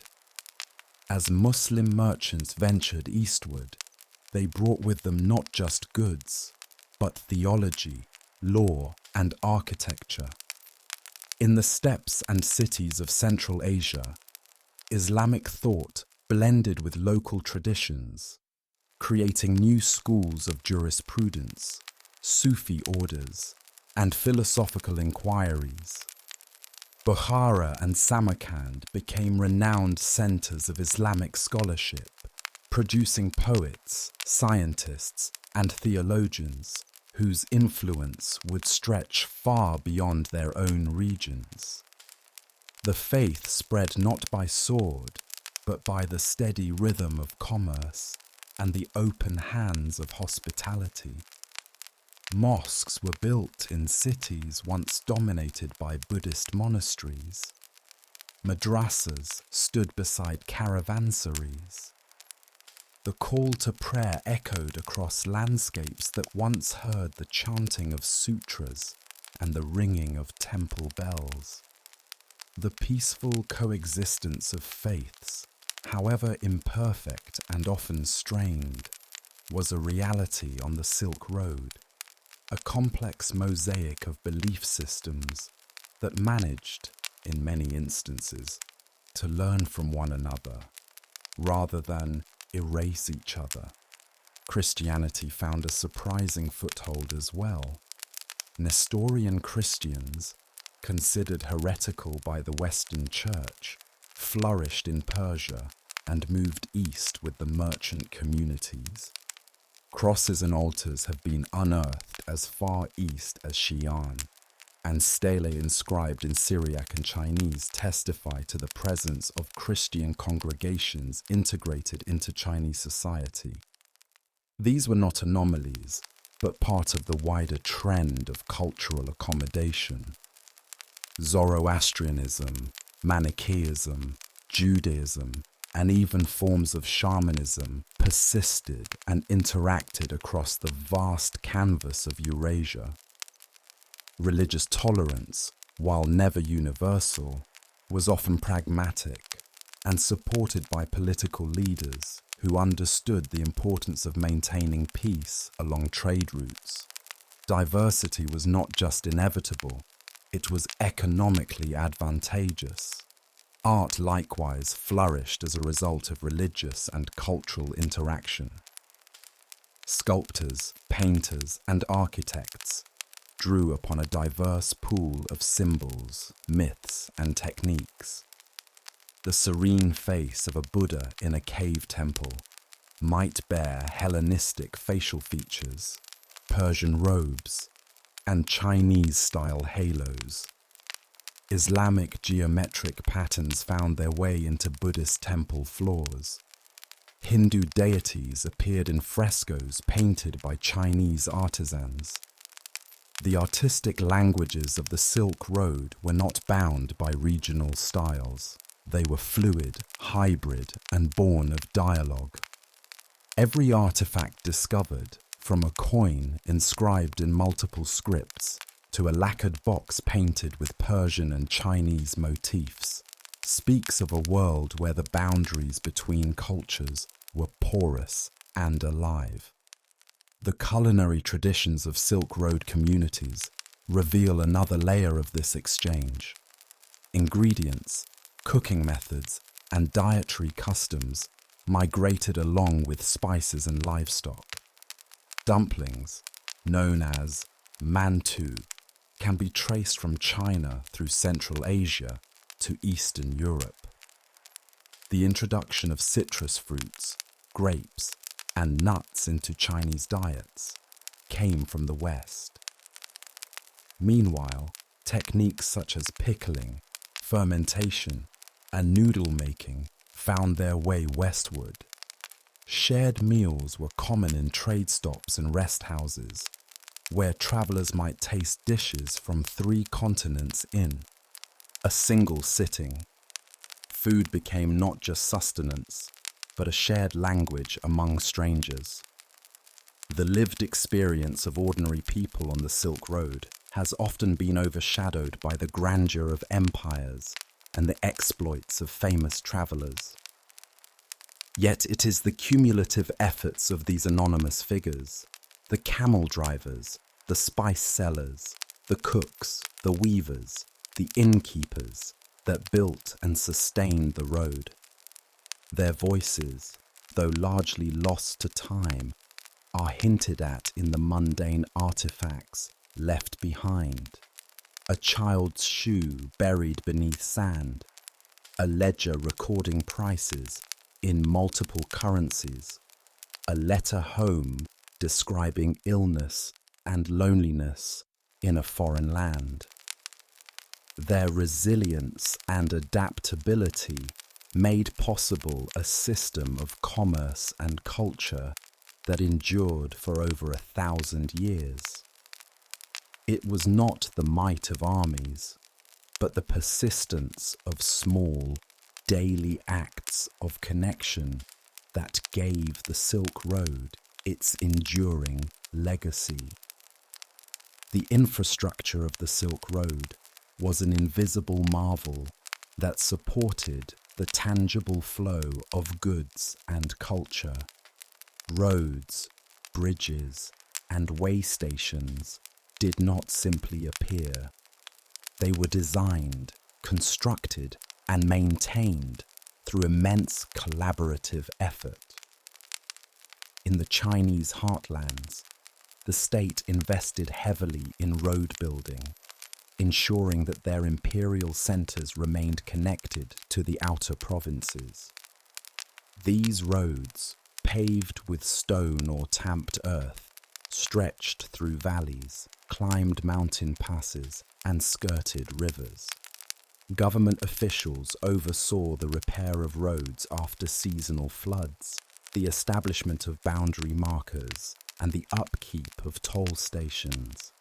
As Muslim merchants ventured eastward, they brought with them not just goods, but theology, law, and architecture. In the steppes and cities of Central Asia, Islamic thought blended with local traditions, creating new schools of jurisprudence, Sufi orders, and philosophical inquiries. Bukhara and Samarkand became renowned centers of Islamic scholarship, producing poets, scientists, and theologians whose influence would stretch far beyond their own regions. The faith spread not by sword, but by the steady rhythm of commerce and the open hands of hospitality. Mosques were built in cities once dominated by Buddhist monasteries. Madrasas stood beside caravansaries. The call to prayer echoed across landscapes that once heard the chanting of sutras and the ringing of temple bells. The peaceful coexistence of faiths, however imperfect and often strained, was a reality on the Silk Road, a complex mosaic of belief systems that managed, in many instances, to learn from one another rather than erase each other. Christianity found a surprising foothold as well. Nestorian Christians, considered heretical by the Western Church, flourished in Persia and moved east with the merchant communities. Crosses and altars have been unearthed as far east as Xi'an, and stelae inscribed in Syriac and Chinese testify to the presence of Christian congregations integrated into Chinese society. These were not anomalies, but part of the wider trend of cultural accommodation. Zoroastrianism, Manichaeism, Judaism, and even forms of shamanism persisted and interacted across the vast canvas of Eurasia. Religious tolerance, while never universal, was often pragmatic and supported by political leaders who understood the importance of maintaining peace along trade routes. Diversity was not just inevitable, it was economically advantageous. Art likewise flourished as a result of religious and cultural interaction. Sculptors, painters, and architects drew upon a diverse pool of symbols, myths, and techniques. The serene face of a Buddha in a cave temple might bear Hellenistic facial features, Persian robes, and Chinese-style halos. Islamic geometric patterns found their way into Buddhist temple floors. Hindu deities appeared in frescoes painted by Chinese artisans. The artistic languages of the Silk Road were not bound by regional styles. They were fluid, hybrid, and born of dialogue. Every artifact discovered, from a coin inscribed in multiple scripts to a lacquered box painted with Persian and Chinese motifs, speaks of a world where the boundaries between cultures were porous and alive. The culinary traditions of Silk Road communities reveal another layer of this exchange. Ingredients, cooking methods, and dietary customs migrated along with spices and livestock. Dumplings, known as mantou, can be traced from China through Central Asia to Eastern Europe. The introduction of citrus fruits, grapes, and nuts into Chinese diets came from the West. Meanwhile, techniques such as pickling, fermentation, and noodle making found their way westward. Shared meals were common in trade stops and rest houses, where travelers might taste dishes from 3 continents in a single sitting. Food became not just sustenance, but a shared language among strangers. The lived experience of ordinary people on the Silk Road has often been overshadowed by the grandeur of empires and the exploits of famous travelers. Yet it is the cumulative efforts of these anonymous figures, the camel drivers, the spice sellers, the cooks, the weavers, the innkeepers, that built and sustained the road. Their voices, though largely lost to time, are hinted at in the mundane artifacts left behind. A child's shoe buried beneath sand, a ledger recording prices in multiple currencies, a letter home describing illness and loneliness in a foreign land. Their resilience and adaptability made possible a system of commerce and culture that endured for over 1,000 years. It was not the might of armies, but the persistence of small, daily acts of connection that gave the Silk Road its enduring legacy. The infrastructure of the Silk Road was an invisible marvel that supported the tangible flow of goods and culture. Roads, bridges, and way stations did not simply appear. They were designed, constructed, and maintained through immense collaborative effort. In the Chinese heartlands, the state invested heavily in road building, ensuring that their imperial centers remained connected to the outer provinces. These roads, paved with stone or tamped earth, stretched through valleys, climbed mountain passes, and skirted rivers. Government officials oversaw the repair of roads after seasonal floods, the establishment of boundary markers, and the upkeep of toll stations.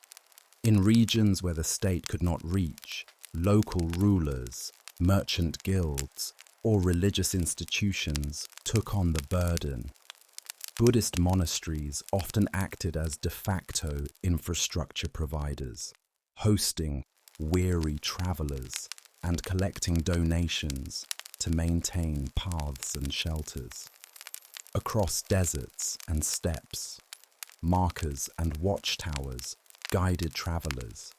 In regions where the state could not reach, local rulers, merchant guilds, or religious institutions took on the burden. Buddhist monasteries often acted as de facto infrastructure providers, hosting weary travelers and collecting donations to maintain paths and shelters. Across deserts and steppes, markers and watchtowers guided travelers,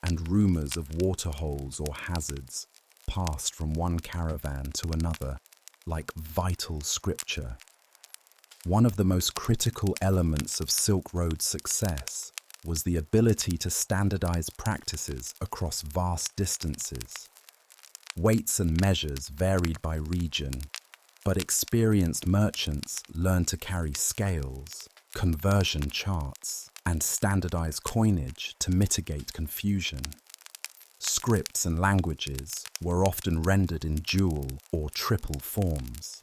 and rumors of waterholes or hazards passed from one caravan to another like vital scripture. One of the most critical elements of Silk Road success was the ability to standardize practices across vast distances. Weights and measures varied by region, but experienced merchants learned to carry scales, conversion charts, and standardized coinage to mitigate confusion. Scripts and languages were often rendered in dual or triple forms.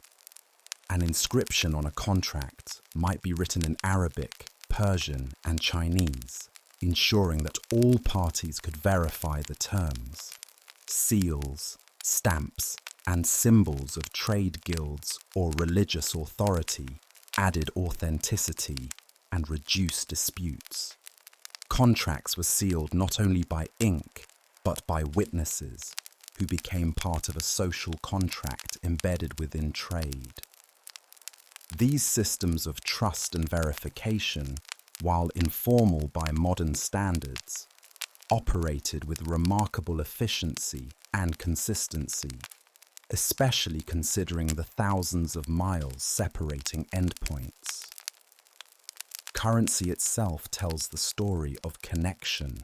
An inscription on a contract might be written in Arabic, Persian, and Chinese, ensuring that all parties could verify the terms. Seals, stamps, and symbols of trade guilds or religious authority added authenticity and reduced disputes. Contracts were sealed not only by ink, but by witnesses, who became part of a social contract embedded within trade. These systems of trust and verification, while informal by modern standards, operated with remarkable efficiency and consistency, especially considering the thousands of miles separating endpoints. Currency itself tells the story of connection.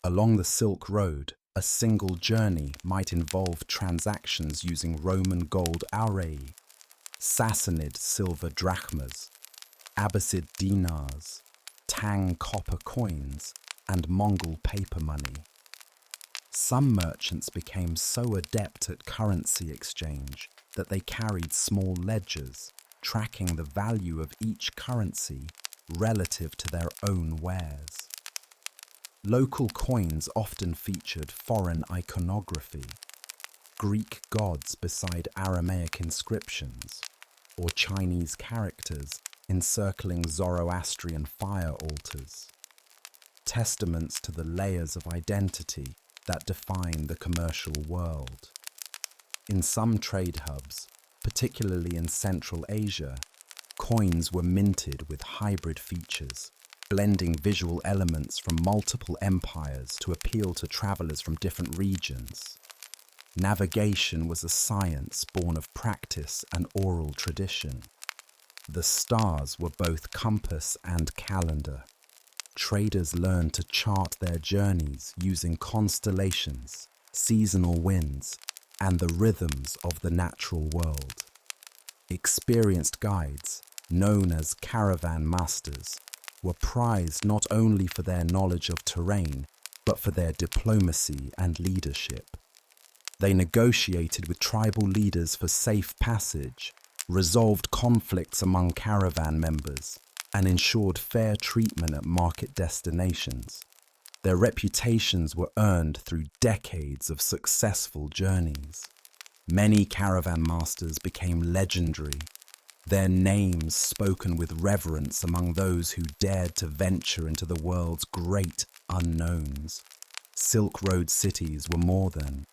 Along the Silk Road, a single journey might involve transactions using Roman gold aurei, Sassanid silver drachmas, Abbasid dinars, Tang copper coins, and Mongol paper money. Some merchants became so adept at currency exchange that they carried small ledgers, tracking the value of each currency relative to their own wares. Local coins often featured foreign iconography, Greek gods beside Aramaic inscriptions, or Chinese characters encircling Zoroastrian fire altars, testaments to the layers of identity that define the commercial world. In some trade hubs, particularly in Central Asia, coins were minted with hybrid features, blending visual elements from multiple empires to appeal to travelers from different regions. Navigation was a science born of practice and oral tradition. The stars were both compass and calendar. Traders learned to chart their journeys using constellations, seasonal winds, and the rhythms of the natural world. Experienced guides, known as caravan masters, were prized not only for their knowledge of terrain, but for their diplomacy and leadership. They negotiated with tribal leaders for safe passage, resolved conflicts among caravan members, and ensured fair treatment at market destinations. Their reputations were earned through decades of successful journeys. Many caravan masters became legendary, their names spoken with reverence among those who dared to venture into the world's great unknowns. Silk Road cities were more than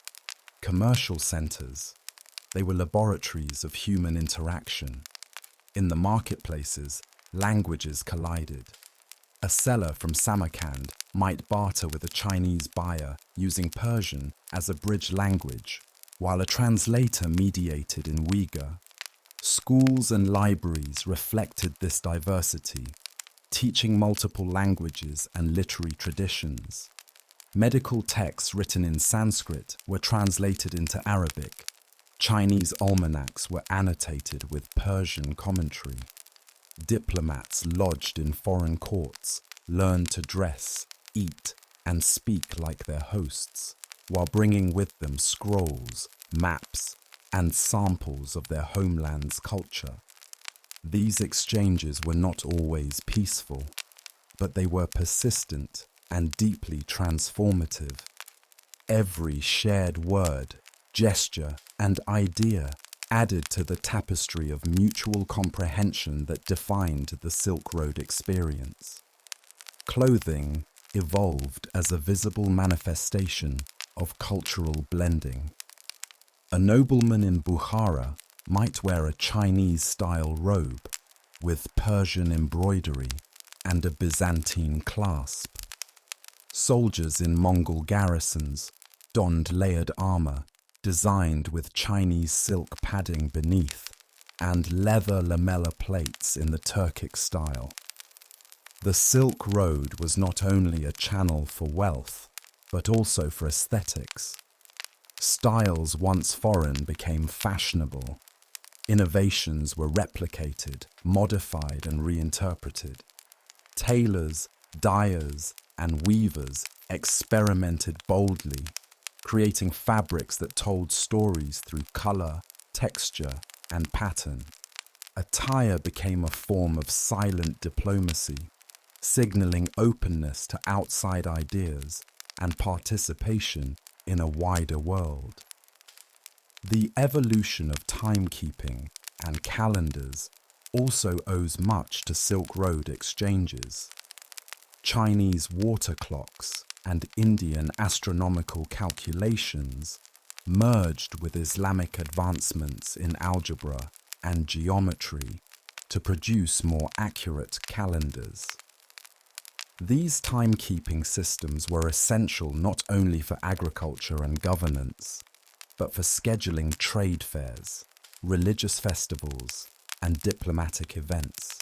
commercial centers. They were laboratories of human interaction. In the marketplaces, languages collided. A seller from Samarkand might barter with a Chinese buyer using Persian as a bridge language, while a translator mediated in Uyghur. Schools and libraries reflected this diversity, teaching multiple languages and literary traditions. Medical texts written in Sanskrit were translated into Arabic. Chinese almanacs were annotated with Persian commentary. Diplomats lodged in foreign courts learned to dress, eat, and speak like their hosts, while bringing with them scrolls, maps, and samples of their homeland's culture. These exchanges were not always peaceful, but they were persistent and deeply transformative. Every shared word, gesture, and idea added to the tapestry of mutual comprehension that defined the Silk Road experience. Clothing evolved as a visible manifestation of cultural blending. A nobleman in Bukhara might wear a Chinese-style robe with Persian embroidery and a Byzantine clasp. Soldiers in Mongol garrisons donned layered armor designed with Chinese silk padding beneath and leather lamella plates in the Turkic style. The Silk Road was not only a channel for wealth, but also for aesthetics. Styles once foreign became fashionable. Innovations were replicated, modified, and reinterpreted. Tailors, dyers, and weavers experimented boldly, creating fabrics that told stories through color, texture, and pattern. Attire became a form of silent diplomacy, signaling openness to outside ideas and participation in a wider world. The evolution of timekeeping and calendars also owes much to Silk Road exchanges. Chinese water clocks, and Indian astronomical calculations merged with Islamic advancements in algebra and geometry to produce more accurate calendars. These timekeeping systems were essential not only for agriculture and governance, but for scheduling trade fairs, religious festivals, and diplomatic events.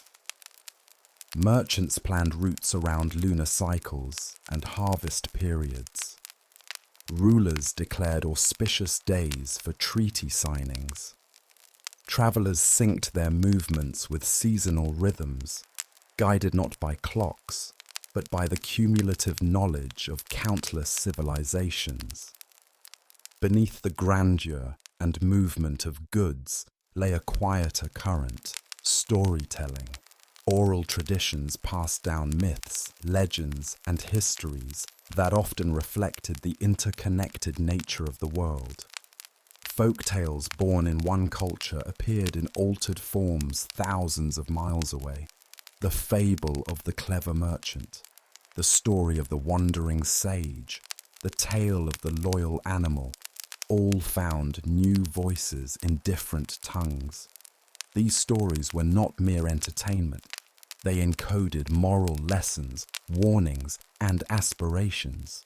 Merchants planned routes around lunar cycles and harvest periods. Rulers declared auspicious days for treaty signings. Travelers synced their movements with seasonal rhythms, guided not by clocks, but by the cumulative knowledge of countless civilizations. Beneath the grandeur and movement of goods lay a quieter current, storytelling, oral traditions passed down myths, legends, and histories that often reflected the interconnected nature of the world. Folk tales born in one culture appeared in altered forms thousands of miles away. The fable of the clever merchant, the story of the wandering sage, the tale of the loyal animal, all found new voices in different tongues. These stories were not mere entertainment. They encoded moral lessons, warnings, and aspirations.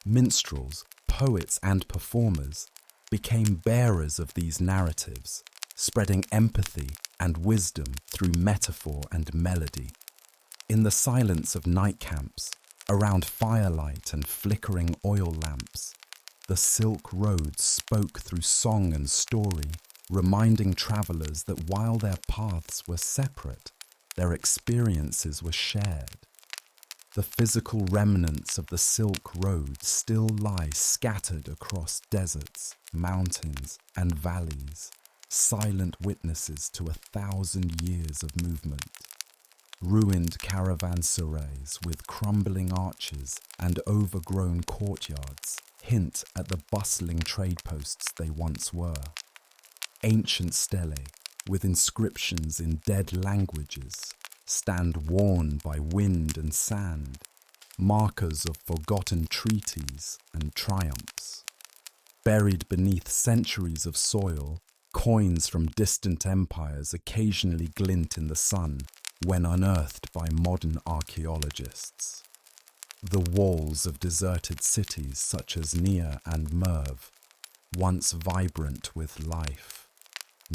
Minstrels, poets, and performers became bearers of these narratives, spreading empathy and wisdom through metaphor and melody. In the silence of night camps, around firelight and flickering oil lamps, the Silk Road spoke through song and story, reminding travelers that while their paths were separate, their experiences were shared. The physical remnants of the Silk Road still lie scattered across deserts, mountains, and valleys, silent witnesses to 1,000 years of movement. Ruined caravanserais with crumbling arches and overgrown courtyards hint at the bustling trade posts they once were. Ancient stelae, with inscriptions in dead languages, stand worn by wind and sand, markers of forgotten treaties and triumphs. Buried beneath centuries of soil, coins from distant empires occasionally glint in the sun when unearthed by modern archaeologists. The walls of deserted cities such as Nia and Merv, once vibrant with life,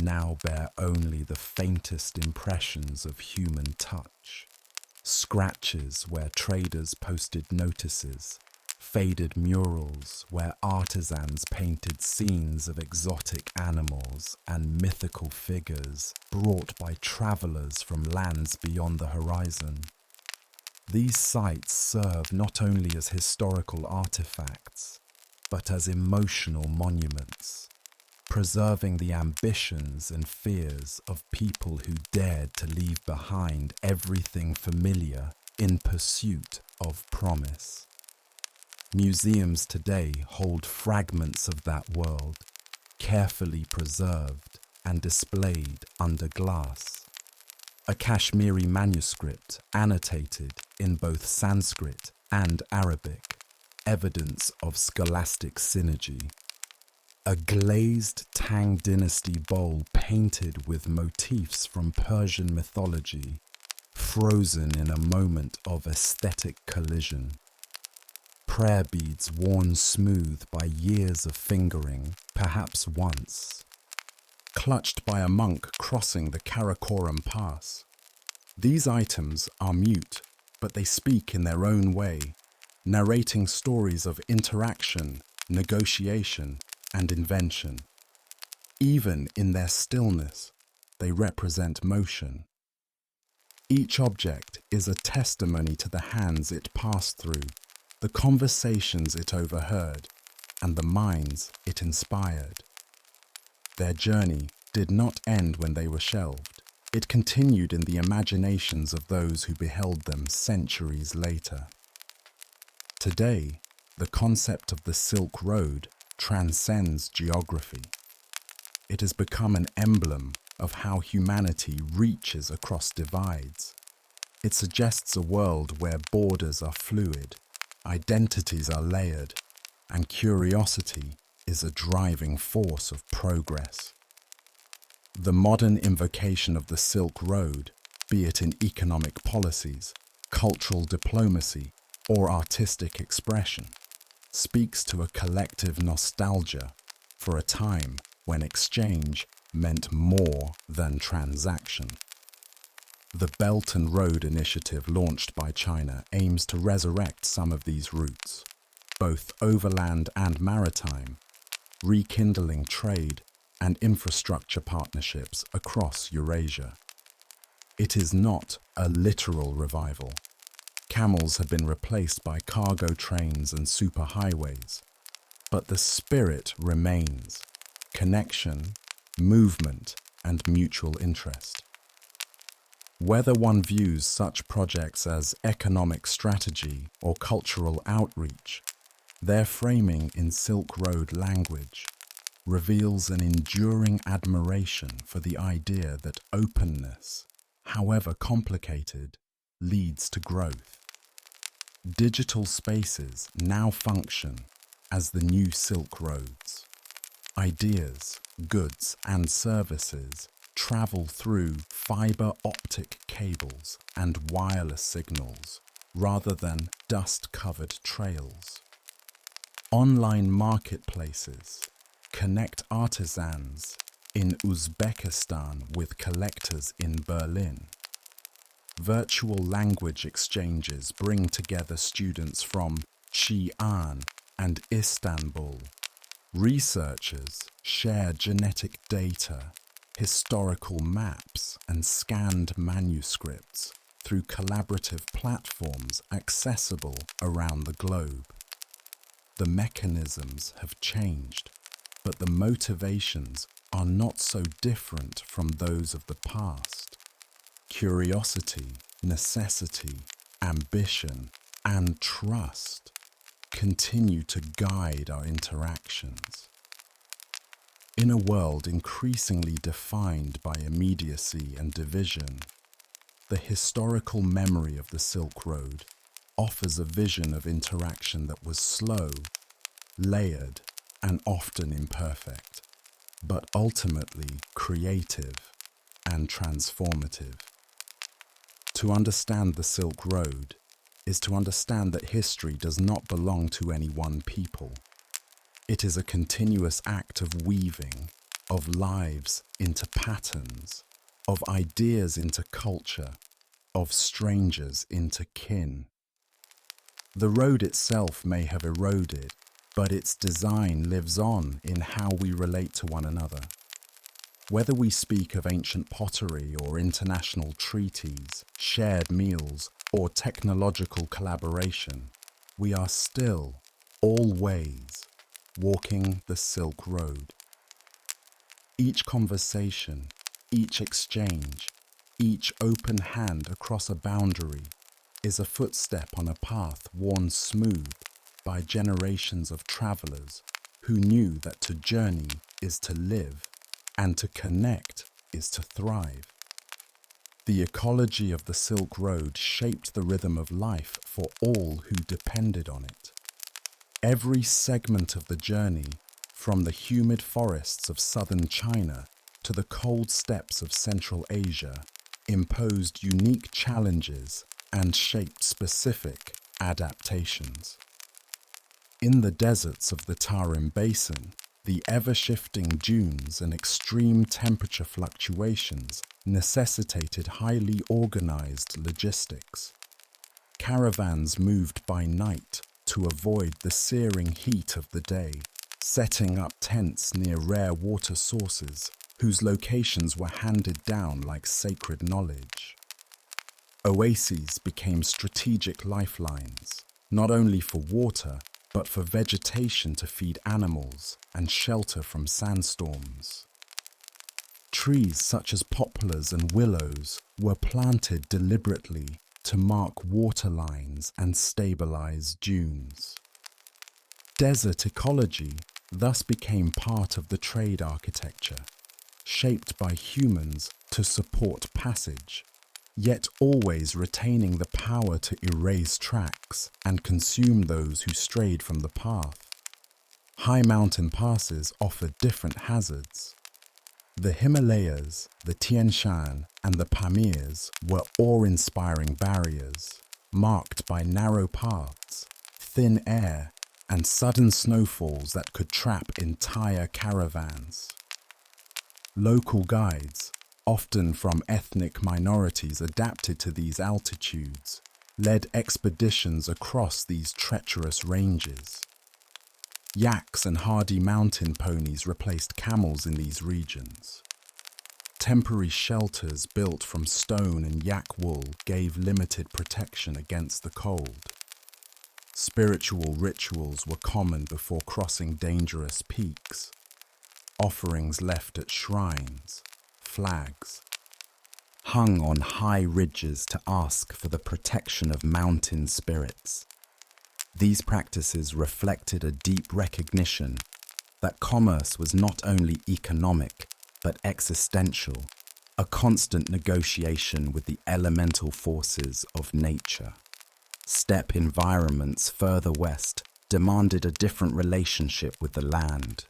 now bear only the faintest impressions of human touch. Scratches where traders posted notices, faded murals where artisans painted scenes of exotic animals and mythical figures brought by travelers from lands beyond the horizon. These sites serve not only as historical artifacts, but as emotional monuments, preserving the ambitions and fears of people who dared to leave behind everything familiar in pursuit of promise. Museums today hold fragments of that world, carefully preserved and displayed under glass. A Kashmiri manuscript annotated in both Sanskrit and Arabic, evidence of scholastic synergy. A glazed Tang dynasty bowl painted with motifs from Persian mythology, frozen in a moment of aesthetic collision. Prayer beads worn smooth by years of fingering, perhaps once. Clutched by a monk crossing the Karakoram Pass. These items are mute, but they speak in their own way, narrating stories of interaction, negotiation, and invention. Even in their stillness, they represent motion. Each object is a testimony to the hands it passed through, the conversations it overheard, and the minds it inspired. Their journey did not end when they were shelved. It continued in the imaginations of those who beheld them centuries later. Today, the concept of the Silk Road transcends geography. It has become an emblem of how humanity reaches across divides. It suggests a world where borders are fluid, identities are layered, and curiosity is a driving force of progress. The modern invocation of the Silk Road, be it in economic policies, cultural diplomacy, or artistic expression, speaks to a collective nostalgia for a time when exchange meant more than transaction. The Belt and Road Initiative launched by China aims to resurrect some of these routes, both overland and maritime, rekindling trade and infrastructure partnerships across Eurasia. It is not a literal revival. Camels have been replaced by cargo trains and superhighways, but the spirit remains: connection, movement, and mutual interest. Whether one views such projects as economic strategy or cultural outreach, their framing in Silk Road language reveals an enduring admiration for the idea that openness, however complicated, leads to growth. Digital spaces now function as the new Silk Roads. Ideas, goods, and services travel through fiber optic cables and wireless signals rather than dust-covered trails. Online marketplaces connect artisans in Uzbekistan with collectors in Berlin. Virtual language exchanges bring together students from Xi'an and Istanbul. Researchers share genetic data, historical maps, and scanned manuscripts through collaborative platforms accessible around the globe. The mechanisms have changed, but the motivations are not so different from those of the past. Curiosity, necessity, ambition, and trust continue to guide our interactions. In a world increasingly defined by immediacy and division, the historical memory of the Silk Road offers a vision of interaction that was slow, layered, and often imperfect, but ultimately creative and transformative. To understand the Silk Road is to understand that history does not belong to any one people. It is a continuous act of weaving, of lives into patterns, of ideas into culture, of strangers into kin. The road itself may have eroded, but its design lives on in how we relate to one another. Whether we speak of ancient pottery or international treaties, shared meals, or technological collaboration, we are still, always, walking the Silk Road. Each conversation, each exchange, each open hand across a boundary is a footstep on a path worn smooth by generations of travelers who knew that to journey is to live and to connect is to thrive. The ecology of the Silk Road shaped the rhythm of life for all who depended on it. Every segment of the journey, from the humid forests of southern China to the cold steppes of Central Asia, imposed unique challenges and shaped specific adaptations. In the deserts of the Tarim Basin, the ever-shifting dunes and extreme temperature fluctuations necessitated highly organized logistics. Caravans moved by night to avoid the searing heat of the day, setting up tents near rare water sources whose locations were handed down like sacred knowledge. Oases became strategic lifelines, not only for water, but for vegetation to feed animals and shelter from sandstorms. Trees such as poplars and willows were planted deliberately to mark water lines and stabilize dunes. Desert ecology thus became part of the trade architecture, shaped by humans to support passage, yet always retaining the power to erase tracks and consume those who strayed from the path. High mountain passes offer different hazards. The Himalayas, the Tian Shan, and the Pamirs were awe-inspiring barriers, marked by narrow paths, thin air, and sudden snowfalls that could trap entire caravans. Local guides, often from ethnic minorities adapted to these altitudes, led expeditions across these treacherous ranges. Yaks and hardy mountain ponies replaced camels in these regions. Temporary shelters built from stone and yak wool gave limited protection against the cold. Spiritual rituals were common before crossing dangerous peaks. Offerings left at shrines, flags, hung on high ridges to ask for the protection of mountain spirits. These practices reflected a deep recognition that commerce was not only economic but existential, a constant negotiation with the elemental forces of nature. Steppe environments further west demanded a different relationship with the land.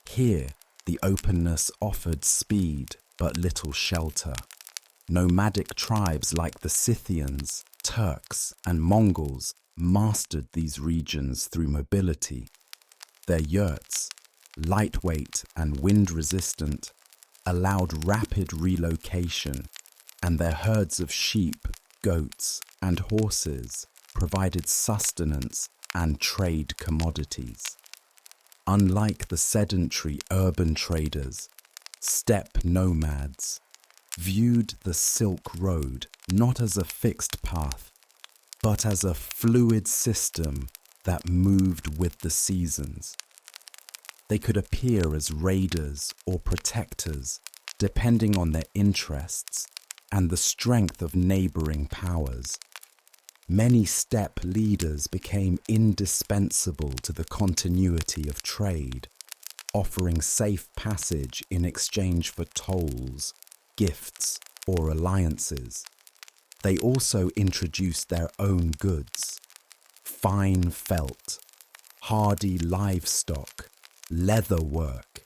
Here, the openness offered speed but little shelter. Nomadic tribes like the Scythians, Turks, and Mongols mastered these regions through mobility. Their yurts, lightweight and wind-resistant, allowed rapid relocation, and their herds of sheep, goats, and horses provided sustenance and trade commodities. Unlike the sedentary urban traders, steppe nomads viewed the Silk Road not as a fixed path, but as a fluid system that moved with the seasons. They could appear as raiders or protectors, depending on their interests and the strength of neighboring powers. Many steppe leaders became indispensable to the continuity of trade, offering safe passage in exchange for tolls, gifts, or alliances. They also introduced their own goods: fine felt, hardy livestock, leather work,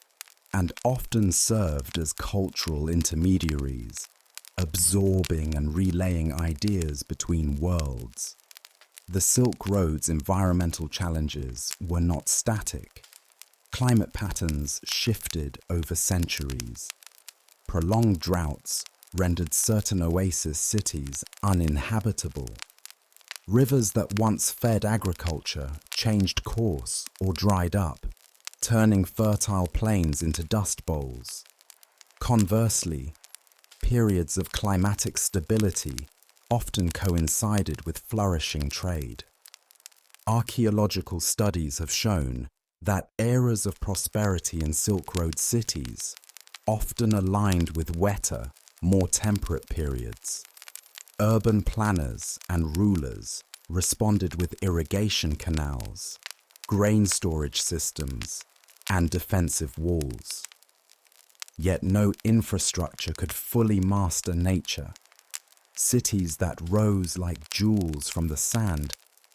and often served as cultural intermediaries, absorbing and relaying ideas between worlds. The Silk Road's environmental challenges were not static. Climate patterns shifted over centuries. Prolonged droughts rendered certain oasis cities uninhabitable. Rivers that once fed agriculture changed course or dried up, turning fertile plains into dust bowls. Conversely, periods of climatic stability often coincided with flourishing trade. Archaeological studies have shown that eras of prosperity in Silk Road cities often aligned with wetter, more temperate periods. Urban planners and rulers responded with irrigation canals, grain storage systems, and defensive walls. Yet no infrastructure could fully master nature. Cities that rose like jewels from the sand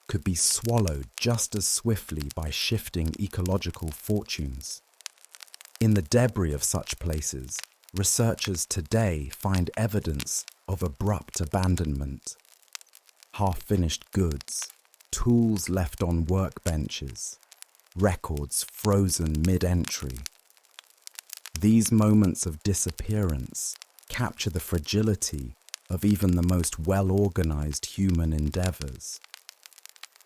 could be swallowed just as swiftly by shifting ecological fortunes. In the debris of such places, researchers today find evidence of abrupt abandonment. Half-finished goods, tools left on workbenches, records frozen mid-entry. These moments of disappearance capture the fragility of even the most well-organized human endeavors.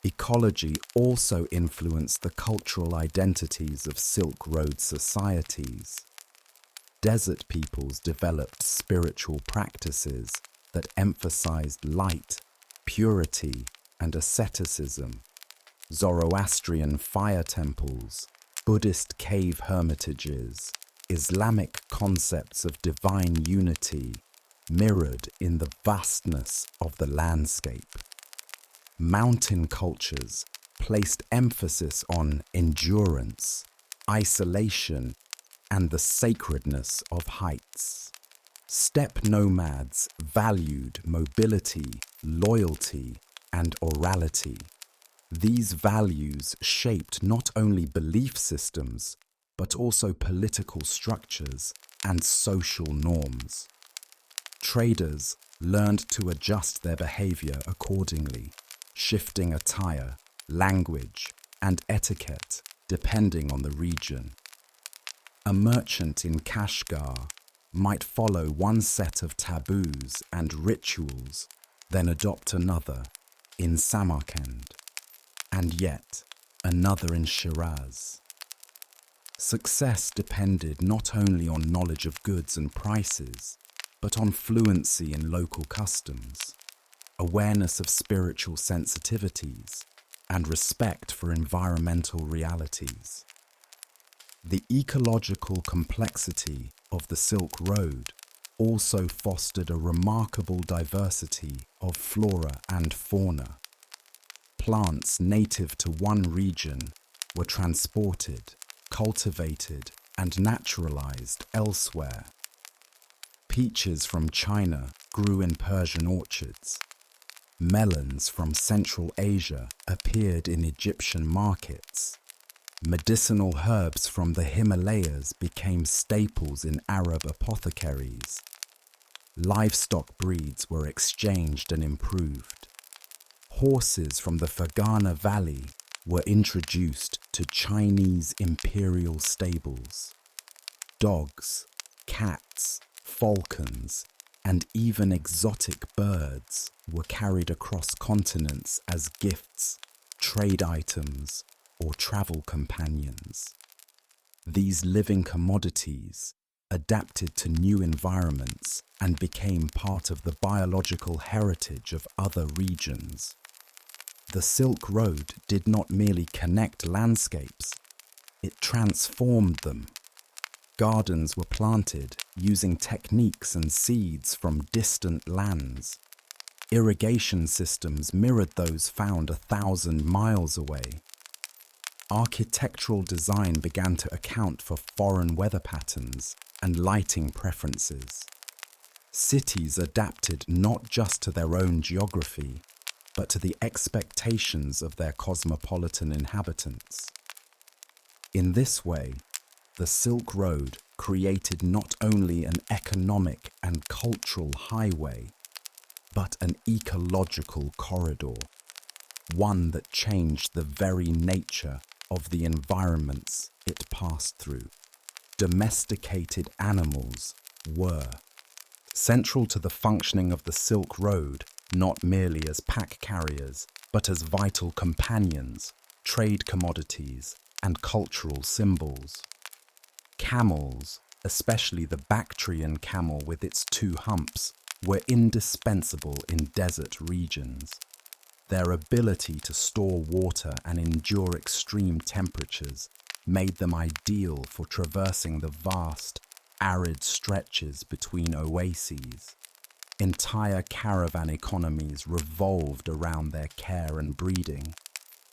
Ecology also influenced the cultural identities of Silk Road societies. Desert peoples developed spiritual practices that emphasized light, purity, and asceticism. Zoroastrian fire temples, Buddhist cave hermitages, Islamic concepts of divine unity mirrored in the vastness of the landscape. Mountain cultures placed emphasis on endurance, isolation, and the sacredness of heights. Steppe nomads valued mobility, loyalty, and orality. These values shaped not only belief systems, but also political structures and social norms. Traders learned to adjust their behavior accordingly, shifting attire, language, and etiquette depending on the region. A merchant in Kashgar might follow one set of taboos and rituals, then adopt another in Samarkand, and yet another in Shiraz. Success depended not only on knowledge of goods and prices, but on fluency in local customs, awareness of spiritual sensitivities, and respect for environmental realities. The ecological complexity of the Silk Road also fostered a remarkable diversity of flora and fauna. Plants native to one region were transported, cultivated, and naturalized elsewhere. Peaches from China grew in Persian orchards. Melons from Central Asia appeared in Egyptian markets. Medicinal herbs from the Himalayas became staples in Arab apothecaries. Livestock breeds were exchanged and improved. Horses from the Fergana Valley were introduced to Chinese imperial stables. Dogs, cats, falcons, and even exotic birds were carried across continents as gifts, trade items, or travel companions. These living commodities adapted to new environments and became part of the biological heritage of other regions. The Silk Road did not merely connect landscapes, it transformed them. Gardens were planted using techniques and seeds from distant lands. Irrigation systems mirrored those found 1,000 miles away. Architectural design began to account for foreign weather patterns and lighting preferences. Cities adapted not just to their own geography, but to the expectations of their cosmopolitan inhabitants. In this way, the Silk Road created not only an economic and cultural highway, but an ecological corridor, one that changed the very nature of the environments it passed through. Domesticated animals were central to the functioning of the Silk Road, not merely as pack carriers, but as vital companions, trade commodities, and cultural symbols. Camels, especially the Bactrian camel with its 2 humps, were indispensable in desert regions. Their ability to store water and endure extreme temperatures made them ideal for traversing the vast, arid stretches between oases. Entire caravan economies revolved around their care and breeding.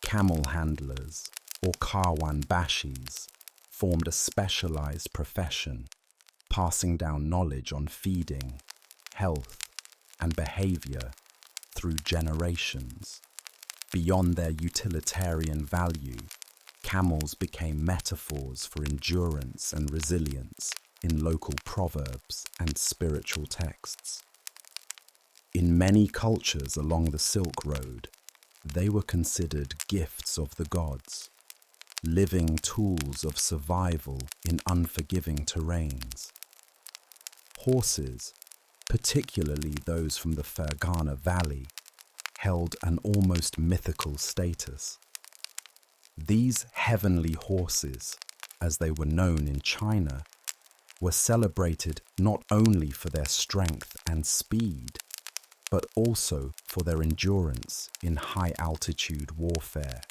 Camel handlers, or Karwan Bashis, formed a specialized profession, passing down knowledge on feeding, health, and behavior through generations. Beyond their utilitarian value, camels became metaphors for endurance and resilience in local proverbs and spiritual texts. In many cultures along the Silk Road, they were considered gifts of the gods, living tools of survival in unforgiving terrains. Horses, particularly those from the Fergana Valley, held an almost mythical status. These heavenly horses, as they were known in China, were celebrated not only for their strength and speed, but also for their endurance in high-altitude warfare.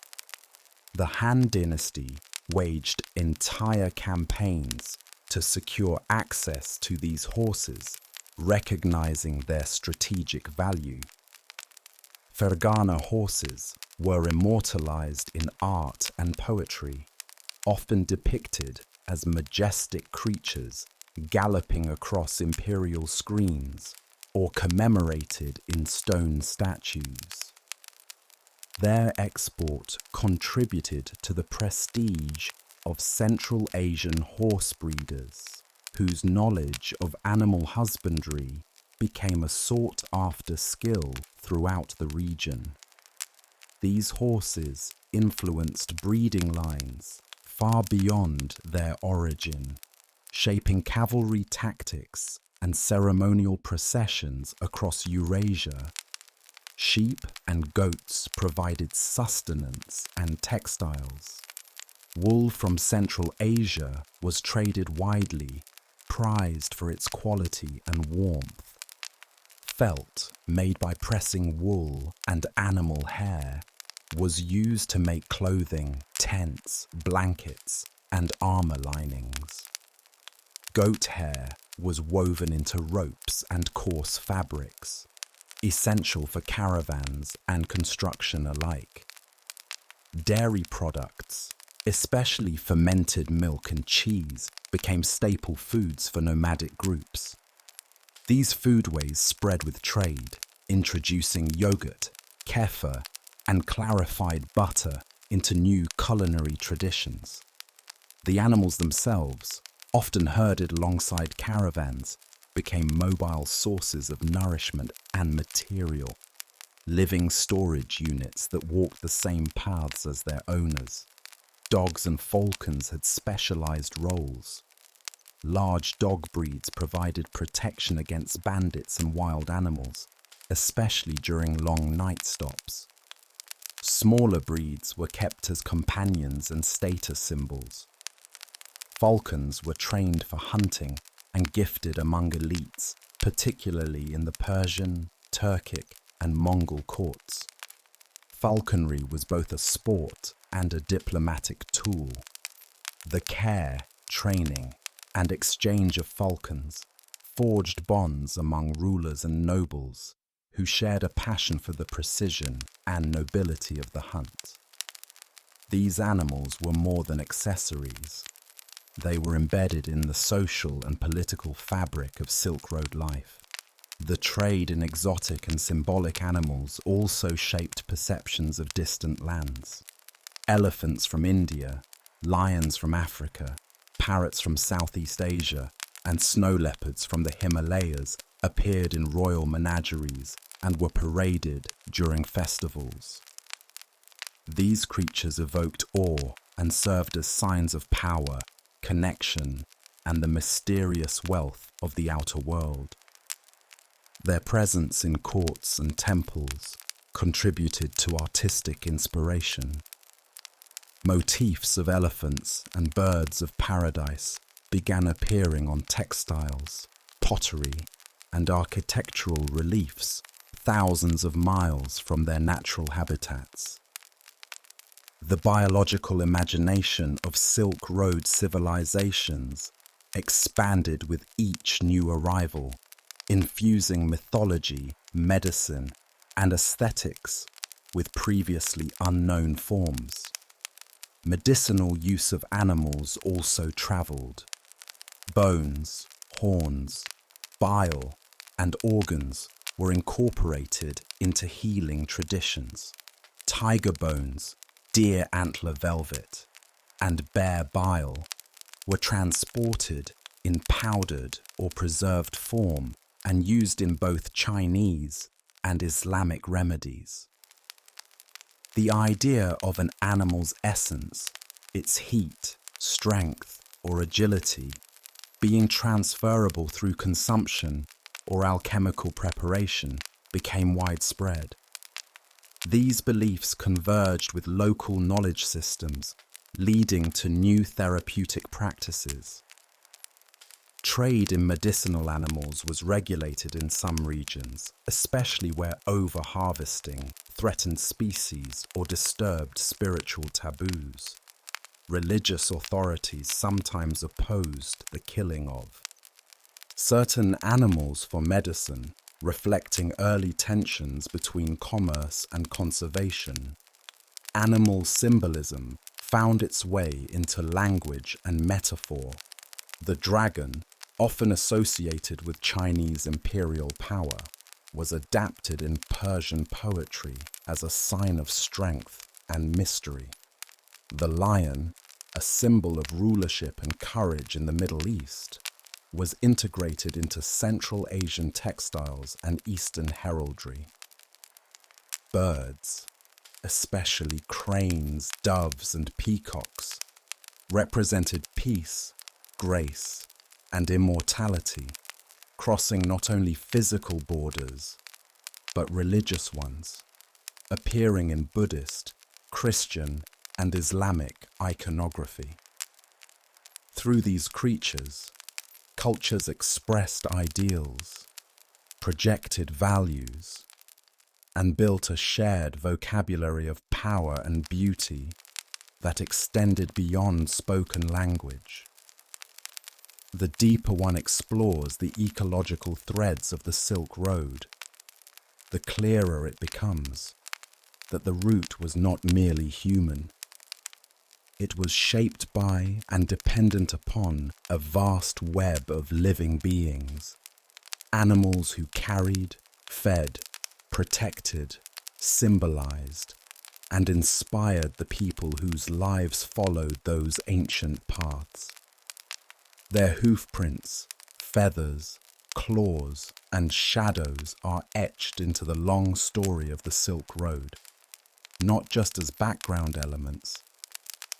The Han Dynasty waged entire campaigns to secure access to these horses, recognizing their strategic value. Fergana horses were immortalized in art and poetry, often depicted as majestic creatures galloping across imperial screens, or commemorated in stone statues. Their export contributed to the prestige of Central Asian horse breeders, whose knowledge of animal husbandry became a sought-after skill throughout the region. These horses influenced breeding lines far beyond their origin, shaping cavalry tactics and ceremonial processions across Eurasia. Sheep and goats provided sustenance and textiles. Wool from Central Asia was traded widely, prized for its quality and warmth. Felt, made by pressing wool and animal hair, was used to make clothing, tents, blankets, and armor linings. Goat hair was woven into ropes and coarse fabrics, essential for caravans and construction alike. Dairy products, especially fermented milk and cheese, became staple foods for nomadic groups. These foodways spread with trade, introducing yogurt, kefir, and clarified butter into new culinary traditions. The animals themselves, often herded alongside caravans, became mobile sources of nourishment and material, living storage units that walked the same paths as their owners. Dogs and falcons had specialized roles. Large dog breeds provided protection against bandits and wild animals, especially during long night stops. Smaller breeds were kept as companions and status symbols. Falcons were trained for hunting and gifted among elites, particularly in the Persian, Turkic, and Mongol courts. Falconry was both a sport and a diplomatic tool. The care, training, and exchange of falcons forged bonds among rulers and nobles who shared a passion for the precision and nobility of the hunt. These animals were more than accessories. They were embedded in the social and political fabric of Silk Road life. The trade in exotic and symbolic animals also shaped perceptions of distant lands. Elephants from India, lions from Africa, parrots from Southeast Asia, and snow leopards from the Himalayas appeared in royal menageries and were paraded during festivals. These creatures evoked awe and served as signs of power, connection, and the mysterious wealth of the outer world. Their presence in courts and temples contributed to artistic inspiration. Motifs of elephants and birds of paradise began appearing on textiles, pottery, and architectural reliefs thousands of miles from their natural habitats. The biological imagination of Silk Road civilizations expanded with each new arrival, infusing mythology, medicine, and aesthetics with previously unknown forms. Medicinal use of animals also traveled. Bones, horns, bile, and organs were incorporated into healing traditions. Tiger bones, deer antler velvet, and bear bile were transported in powdered or preserved form and used in both Chinese and Islamic remedies. The idea of an animal's essence, its heat, strength, or agility, being transferable through consumption or alchemical preparation became widespread. These beliefs converged with local knowledge systems, leading to new therapeutic practices. Trade in medicinal animals was regulated in some regions, especially where over-harvesting threatened species or disturbed spiritual taboos. Religious authorities sometimes opposed the killing of certain animals for medicine, reflecting early tensions between commerce and conservation. Animal symbolism found its way into language and metaphor. The dragon, often associated with Chinese imperial power, was adapted in Persian poetry as a sign of strength and mystery. The lion, a symbol of rulership and courage in the Middle East, was integrated into Central Asian textiles and Eastern heraldry. Birds, especially cranes, doves, and peacocks, represented peace, grace, and immortality, crossing not only physical borders, but religious ones, appearing in Buddhist, Christian, and Islamic iconography. Through these creatures, cultures expressed ideals, projected values, and built a shared vocabulary of power and beauty that extended beyond spoken language. The deeper one explores the ecological threads of the Silk Road, the clearer it becomes that the route was not merely human. It was shaped by and dependent upon a vast web of living beings, animals who carried, fed, protected, symbolized, and inspired the people whose lives followed those ancient paths. Their hoofprints, feathers, claws, and shadows are etched into the long story of the Silk Road, not just as background elements,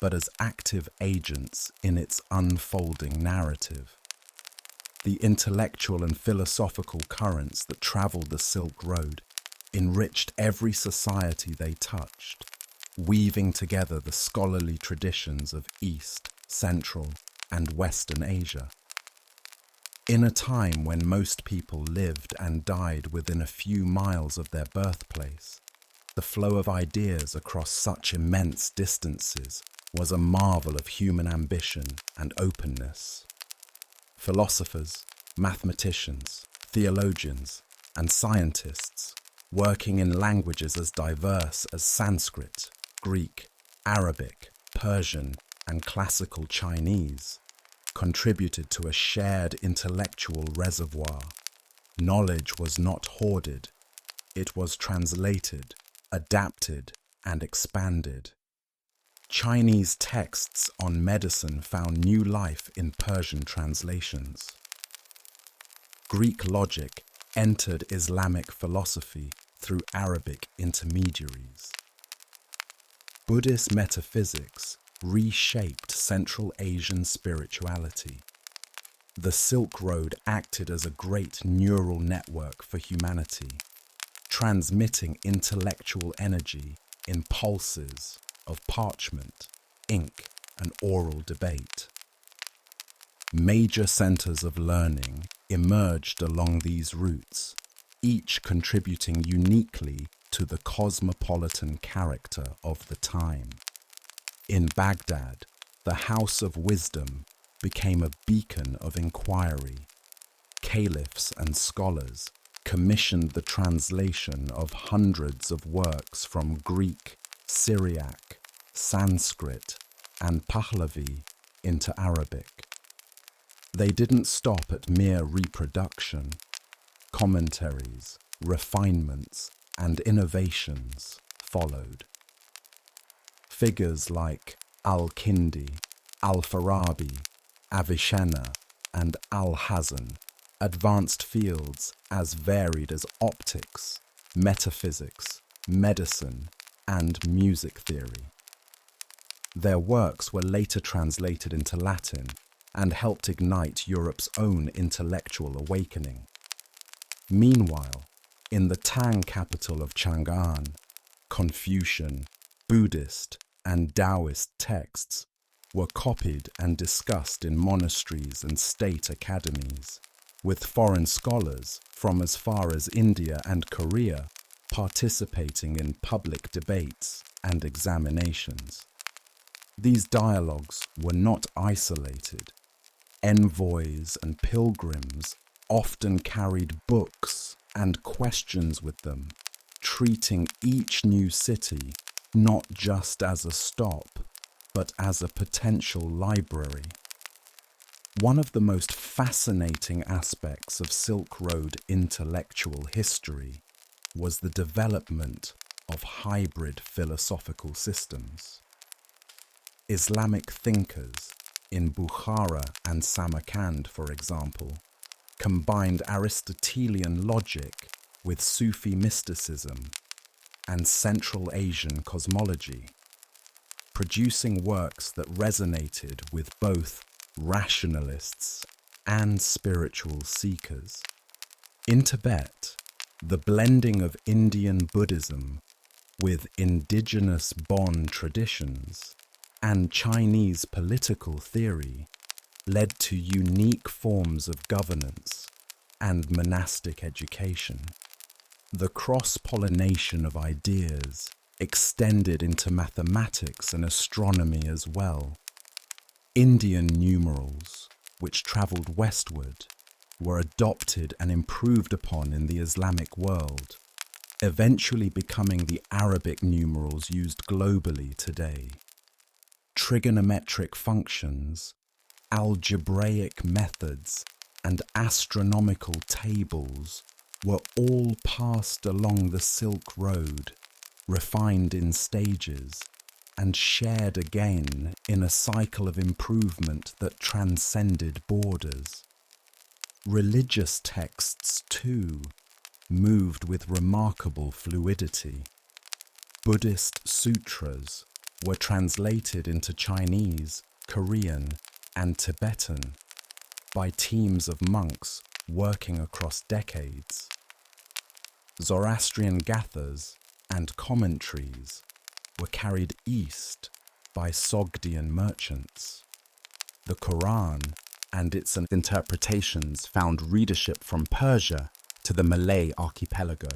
but as active agents in its unfolding narrative. The intellectual and philosophical currents that traveled the Silk Road enriched every society they touched, weaving together the scholarly traditions of East, Central, and Western Asia. In a time when most people lived and died within a few miles of their birthplace, the flow of ideas across such immense distances was a marvel of human ambition and openness. Philosophers, mathematicians, theologians, and scientists, working in languages as diverse as Sanskrit, Greek, Arabic, Persian, and classical Chinese, contributed to a shared intellectual reservoir. Knowledge was not hoarded, it was translated, adapted, and expanded. Chinese texts on medicine found new life in Persian translations. Greek logic entered Islamic philosophy through Arabic intermediaries. Buddhist metaphysics reshaped Central Asian spirituality. The Silk Road acted as a great neural network for humanity, transmitting intellectual energy in pulses of parchment, ink, and oral debate. Major centers of learning emerged along these routes, each contributing uniquely to the cosmopolitan character of the time. In Baghdad, the House of Wisdom became a beacon of inquiry. Caliphs and scholars commissioned the translation of hundreds of works from Greek, Syriac, Sanskrit, and Pahlavi into Arabic. They didn't stop at mere reproduction. Commentaries, refinements, and innovations followed. Figures like Al-Kindi, Al-Farabi, Avicenna, and Al-Hasan advanced fields as varied as optics, metaphysics, medicine, and music theory. Their works were later translated into Latin and helped ignite Europe's own intellectual awakening. Meanwhile, in the Tang capital of Chang'an, Confucian, Buddhist, and Taoist texts were copied and discussed in monasteries and state academies, with foreign scholars from as far as India and Korea participating in public debates and examinations. These dialogues were not isolated. Envoys and pilgrims often carried books and questions with them, treating each new city not just as a stop, but as a potential library. One of the most fascinating aspects of Silk Road intellectual history was the development of hybrid philosophical systems. Islamic thinkers in Bukhara and Samarkand, for example, combined Aristotelian logic with Sufi mysticism and Central Asian cosmology, producing works that resonated with both rationalists and spiritual seekers. In Tibet, the blending of Indian Buddhism with indigenous Bon traditions and Chinese political theory led to unique forms of governance and monastic education. The cross-pollination of ideas extended into mathematics and astronomy as well. Indian numerals, which travelled westward, were adopted and improved upon in the Islamic world, eventually becoming the Arabic numerals used globally today. Trigonometric functions, algebraic methods, and astronomical tables were all passed along the Silk Road, refined in stages, and shared again in a cycle of improvement that transcended borders. Religious texts, too, moved with remarkable fluidity. Buddhist sutras were translated into Chinese, Korean, and Tibetan by teams of monks working across decades. Zoroastrian gathas and commentaries were carried east by Sogdian merchants. The Quran and its interpretations found readership from Persia to the Malay archipelago.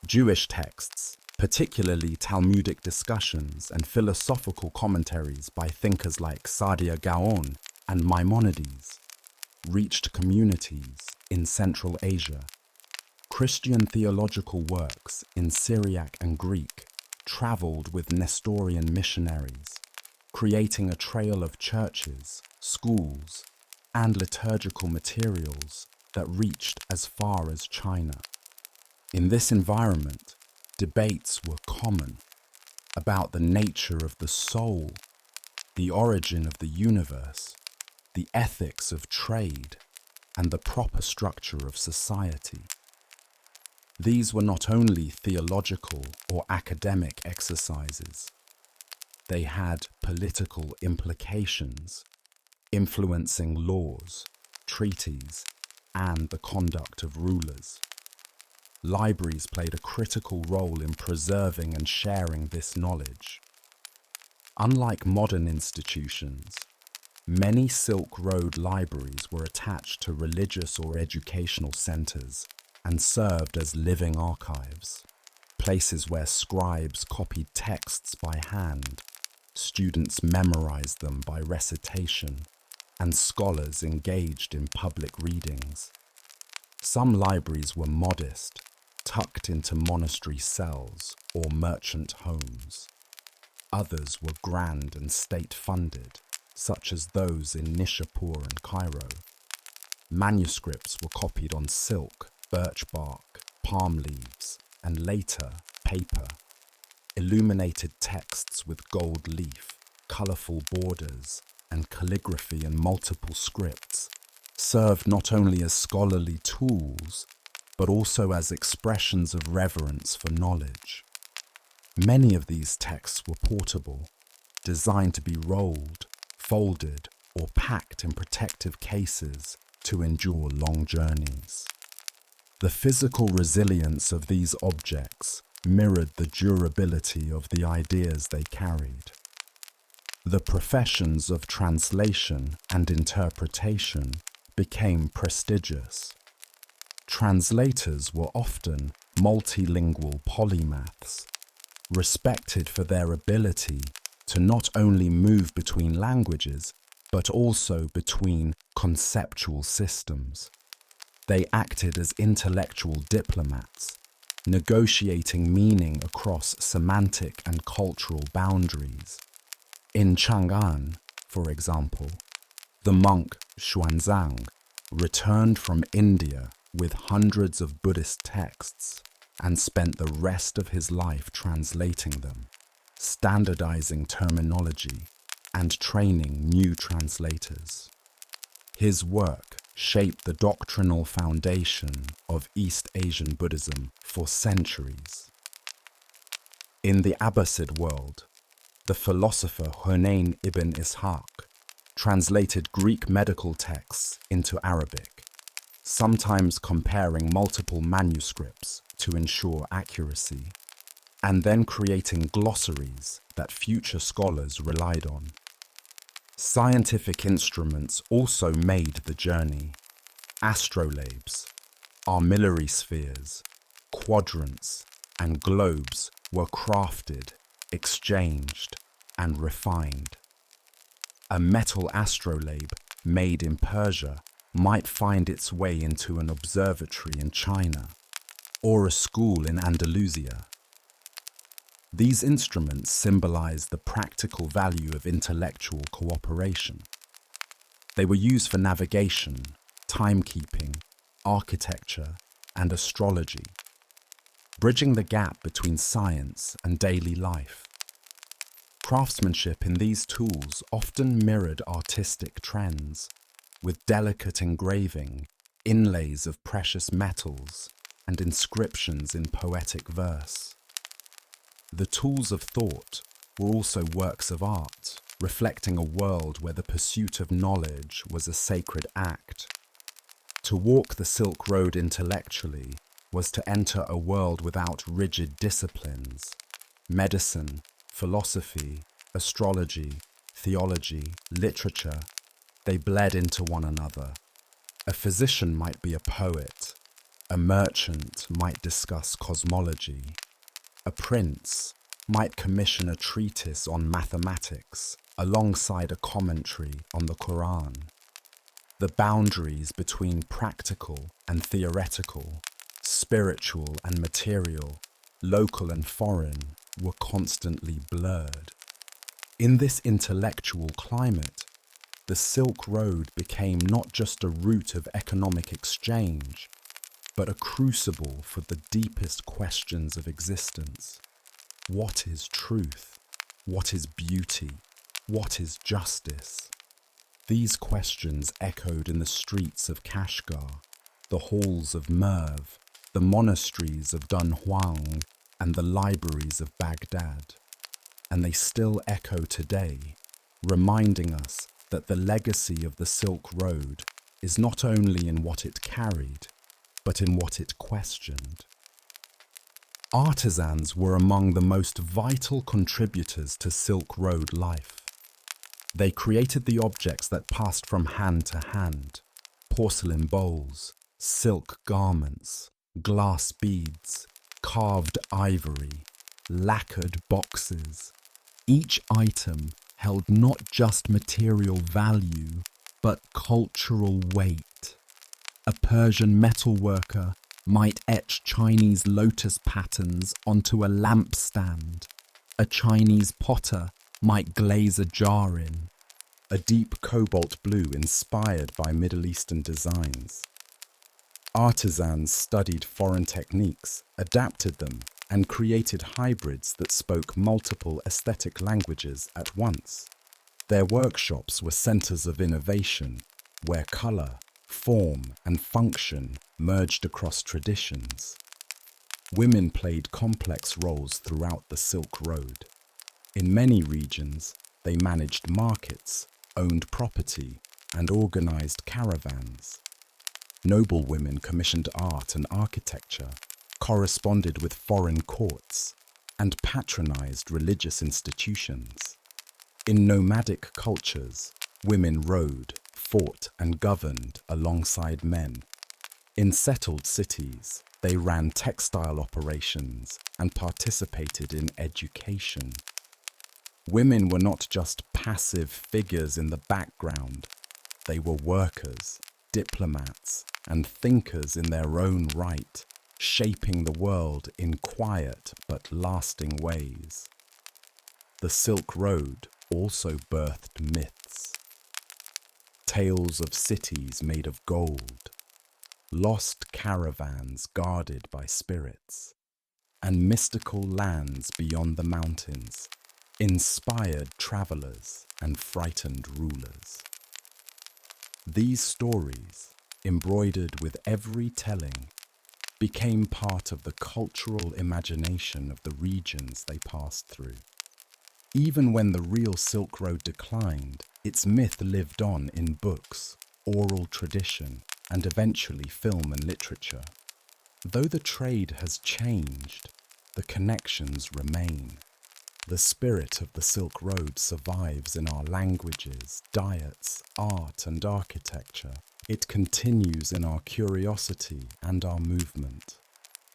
Jewish texts, particularly Talmudic discussions and philosophical commentaries by thinkers like Saadia Gaon and Maimonides, reached communities in Central Asia. Christian theological works in Syriac and Greek travelled with Nestorian missionaries, creating a trail of churches, schools, and liturgical materials that reached as far as China. In this environment, debates were common about the nature of the soul, the origin of the universe, the ethics of trade, and the proper structure of society. These were not only theological or academic exercises, they had political implications, influencing laws, treaties, and the conduct of rulers. Libraries played a critical role in preserving and sharing this knowledge. Unlike modern institutions, many Silk Road libraries were attached to religious or educational centers and served as living archives, places where scribes copied texts by hand, students memorized them by recitation, and scholars engaged in public readings. Some libraries were modest, tucked into monastery cells or merchant homes. Others were grand and state-funded, such as those in Nishapur and Cairo. Manuscripts were copied on silk, birch bark, palm leaves, and later, paper. Illuminated texts with gold leaf, colourful borders, and calligraphy in multiple scripts served not only as scholarly tools, but also as expressions of reverence for knowledge. Many of these texts were portable, designed to be rolled, folded, or packed in protective cases to endure long journeys. The physical resilience of these objects mirrored the durability of the ideas they carried. The professions of translation and interpretation became prestigious. Translators were often multilingual polymaths, respected for their ability to not only move between languages, but also between conceptual systems. They acted as intellectual diplomats, negotiating meaning across semantic and cultural boundaries. In Chang'an, for example, the monk Xuanzang, returned from India with hundreds of Buddhist texts and spent the rest of his life translating them, standardizing terminology, and training new translators. His work shaped the doctrinal foundation of East Asian Buddhism for centuries. In the Abbasid world, the philosopher Hunayn ibn Ishaq translated Greek medical texts into Arabic, sometimes comparing multiple manuscripts to ensure accuracy, and then creating glossaries that future scholars relied on. Scientific instruments also made the journey. Astrolabes, armillary spheres, quadrants, and globes were crafted, exchanged, and refined. A metal astrolabe made in Persia might find its way into an observatory in China or a school in Andalusia. These instruments symbolize the practical value of intellectual cooperation. They were used for navigation, timekeeping, architecture, and astrology, bridging the gap between science and daily life. Craftsmanship in these tools often mirrored artistic trends, with delicate engraving, inlays of precious metals, and inscriptions in poetic verse. The tools of thought were also works of art, reflecting a world where the pursuit of knowledge was a sacred act. To walk the Silk Road intellectually was to enter a world without rigid disciplines. Medicine, philosophy, astrology, theology, literature, they bled into one another. A physician might be a poet. A merchant might discuss cosmology. A prince might commission a treatise on mathematics alongside a commentary on the Quran. The boundaries between practical and theoretical, spiritual and material, local and foreign were constantly blurred. In this intellectual climate, the Silk Road became not just a route of economic exchange, but a crucible for the deepest questions of existence. What is truth? What is beauty? What is justice? These questions echoed in the streets of Kashgar, the halls of Merv, the monasteries of Dunhuang, and the libraries of Baghdad. And they still echo today, reminding us that the legacy of the Silk Road is not only in what it carried, but in what it questioned. Artisans were among the most vital contributors to Silk Road life. They created the objects that passed from hand to hand: porcelain bowls, silk garments, glass beads, carved ivory, lacquered boxes. Each item held not just material value, but cultural weight. A Persian metalworker might etch Chinese lotus patterns onto a lampstand. A Chinese potter might glaze a jar in. A deep cobalt blue inspired by Middle Eastern designs. Artisans studied foreign techniques, adapted them, and created hybrids that spoke multiple aesthetic languages at once. Their workshops were centers of innovation, where color, form, and function merged across traditions. Women played complex roles throughout the Silk Road. In many regions, they managed markets, owned property, and organized caravans. Noble women commissioned art and architecture, corresponded with foreign courts, and patronized religious institutions. In nomadic cultures, women rode, fought, and governed alongside men. In settled cities, they ran textile operations and participated in education. Women were not just passive figures in the background. They were workers, diplomats, and thinkers in their own right, shaping the world in quiet but lasting ways. The Silk Road also birthed myths. tales of cities made of gold, lost caravans guarded by spirits, and mystical lands beyond the mountains inspired travelers and frightened rulers. These stories, embroidered with every telling, became part of the cultural imagination of the regions they passed through. Even when the real Silk Road declined, its myth lived on in books, oral tradition, and eventually film and literature. Though the trade has changed, the connections remain. The spirit of the Silk Road survives in our languages, diets, art, and architecture. It continues in our curiosity and our movement.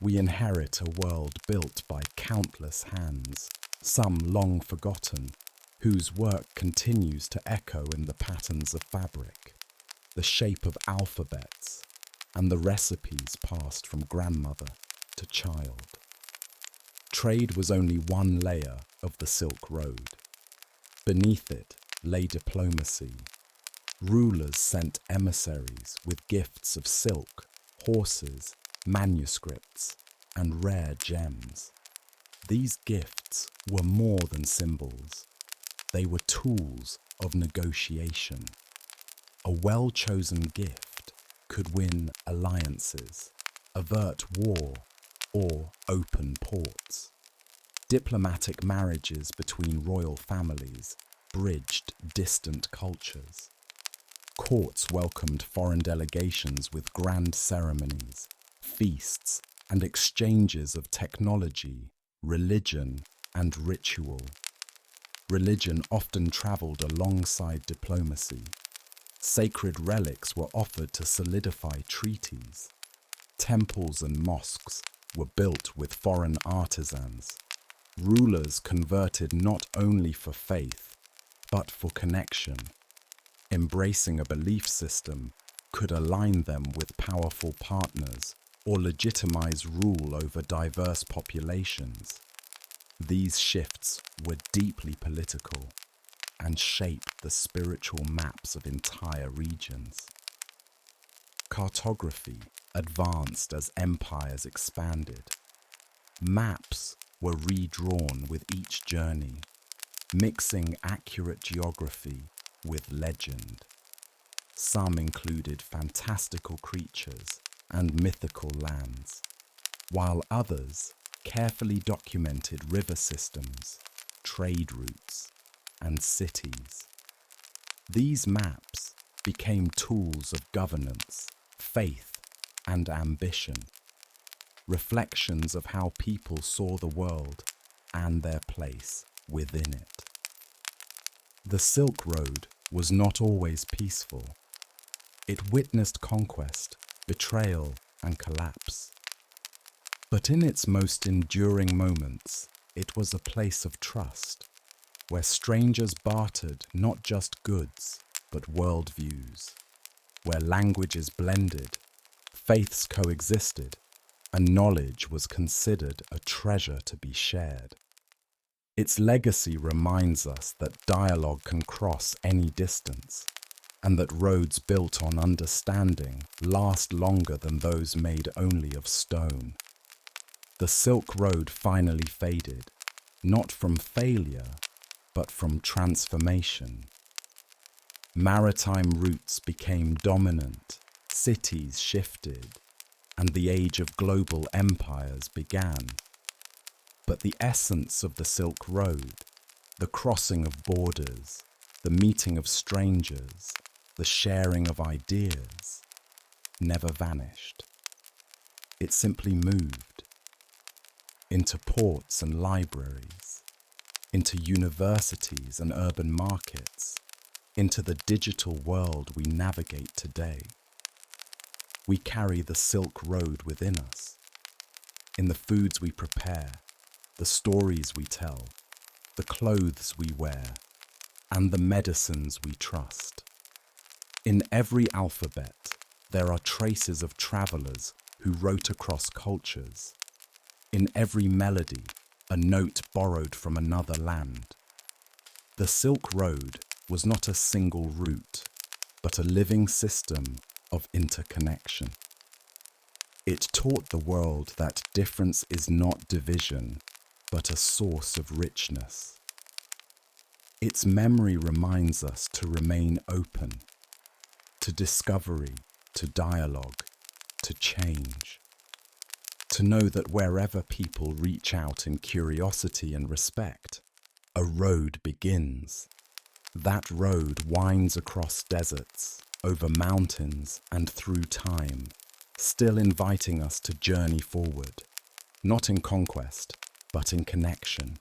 We inherit a world built by countless hands, some long forgotten, whose work continues to echo in the patterns of fabric, the shape of alphabets, and the recipes passed from grandmother to child. Trade was only one layer of the Silk Road. Beneath it lay diplomacy. Rulers sent emissaries with gifts of silk, horses, manuscripts, and rare gems. These gifts were more than symbols. They were tools of negotiation. A well-chosen gift could win alliances, avert war, or open ports. Diplomatic marriages between royal families bridged distant cultures. Courts welcomed foreign delegations with grand ceremonies, feasts, and exchanges of technology, religion, and ritual. Religion often traveled alongside diplomacy. Sacred relics were offered to solidify treaties. Temples and mosques were built with foreign artisans. Rulers converted not only for faith, but for connection. Embracing a belief system could align them with powerful partners or legitimize rule over diverse populations. These shifts were deeply political and shaped the spiritual maps of entire regions. Cartography advanced as empires expanded. Maps were redrawn with each journey, mixing accurate geography with legend. Some included fantastical creatures and mythical lands, while others carefully documented river systems, trade routes, and cities. These maps became tools of governance, faith, and ambition, reflections of how people saw the world and their place within it. The Silk Road was not always peaceful. It witnessed conquest, betrayal, and collapse. But in its most enduring moments, it was a place of trust, where strangers bartered not just goods, but worldviews, where languages blended, faiths coexisted, and knowledge was considered a treasure to be shared. Its legacy reminds us that dialogue can cross any distance, and that roads built on understanding last longer than those made only of stone. The Silk Road finally faded, not from failure, but from transformation. Maritime routes became dominant, cities shifted, and the age of global empires began. But the essence of the Silk Road, the crossing of borders, the meeting of strangers, the sharing of ideas, never vanished. It simply moved into ports and libraries, into universities and urban markets, into the digital world we navigate today. We carry the Silk Road within us, in the foods we prepare, the stories we tell, the clothes we wear, and the medicines we trust. In every alphabet, there are traces of travelers who wrote across cultures. In every melody, a note borrowed from another land. The Silk Road was not a single route, but a living system of interconnection. It taught the world that difference is not division, but a source of richness. Its memory reminds us to remain open, to discovery, to dialogue, to change. To know that wherever people reach out in curiosity and respect, a road begins. That road winds across deserts, over mountains, and through time, still inviting us to journey forward, not in conquest, but in connection.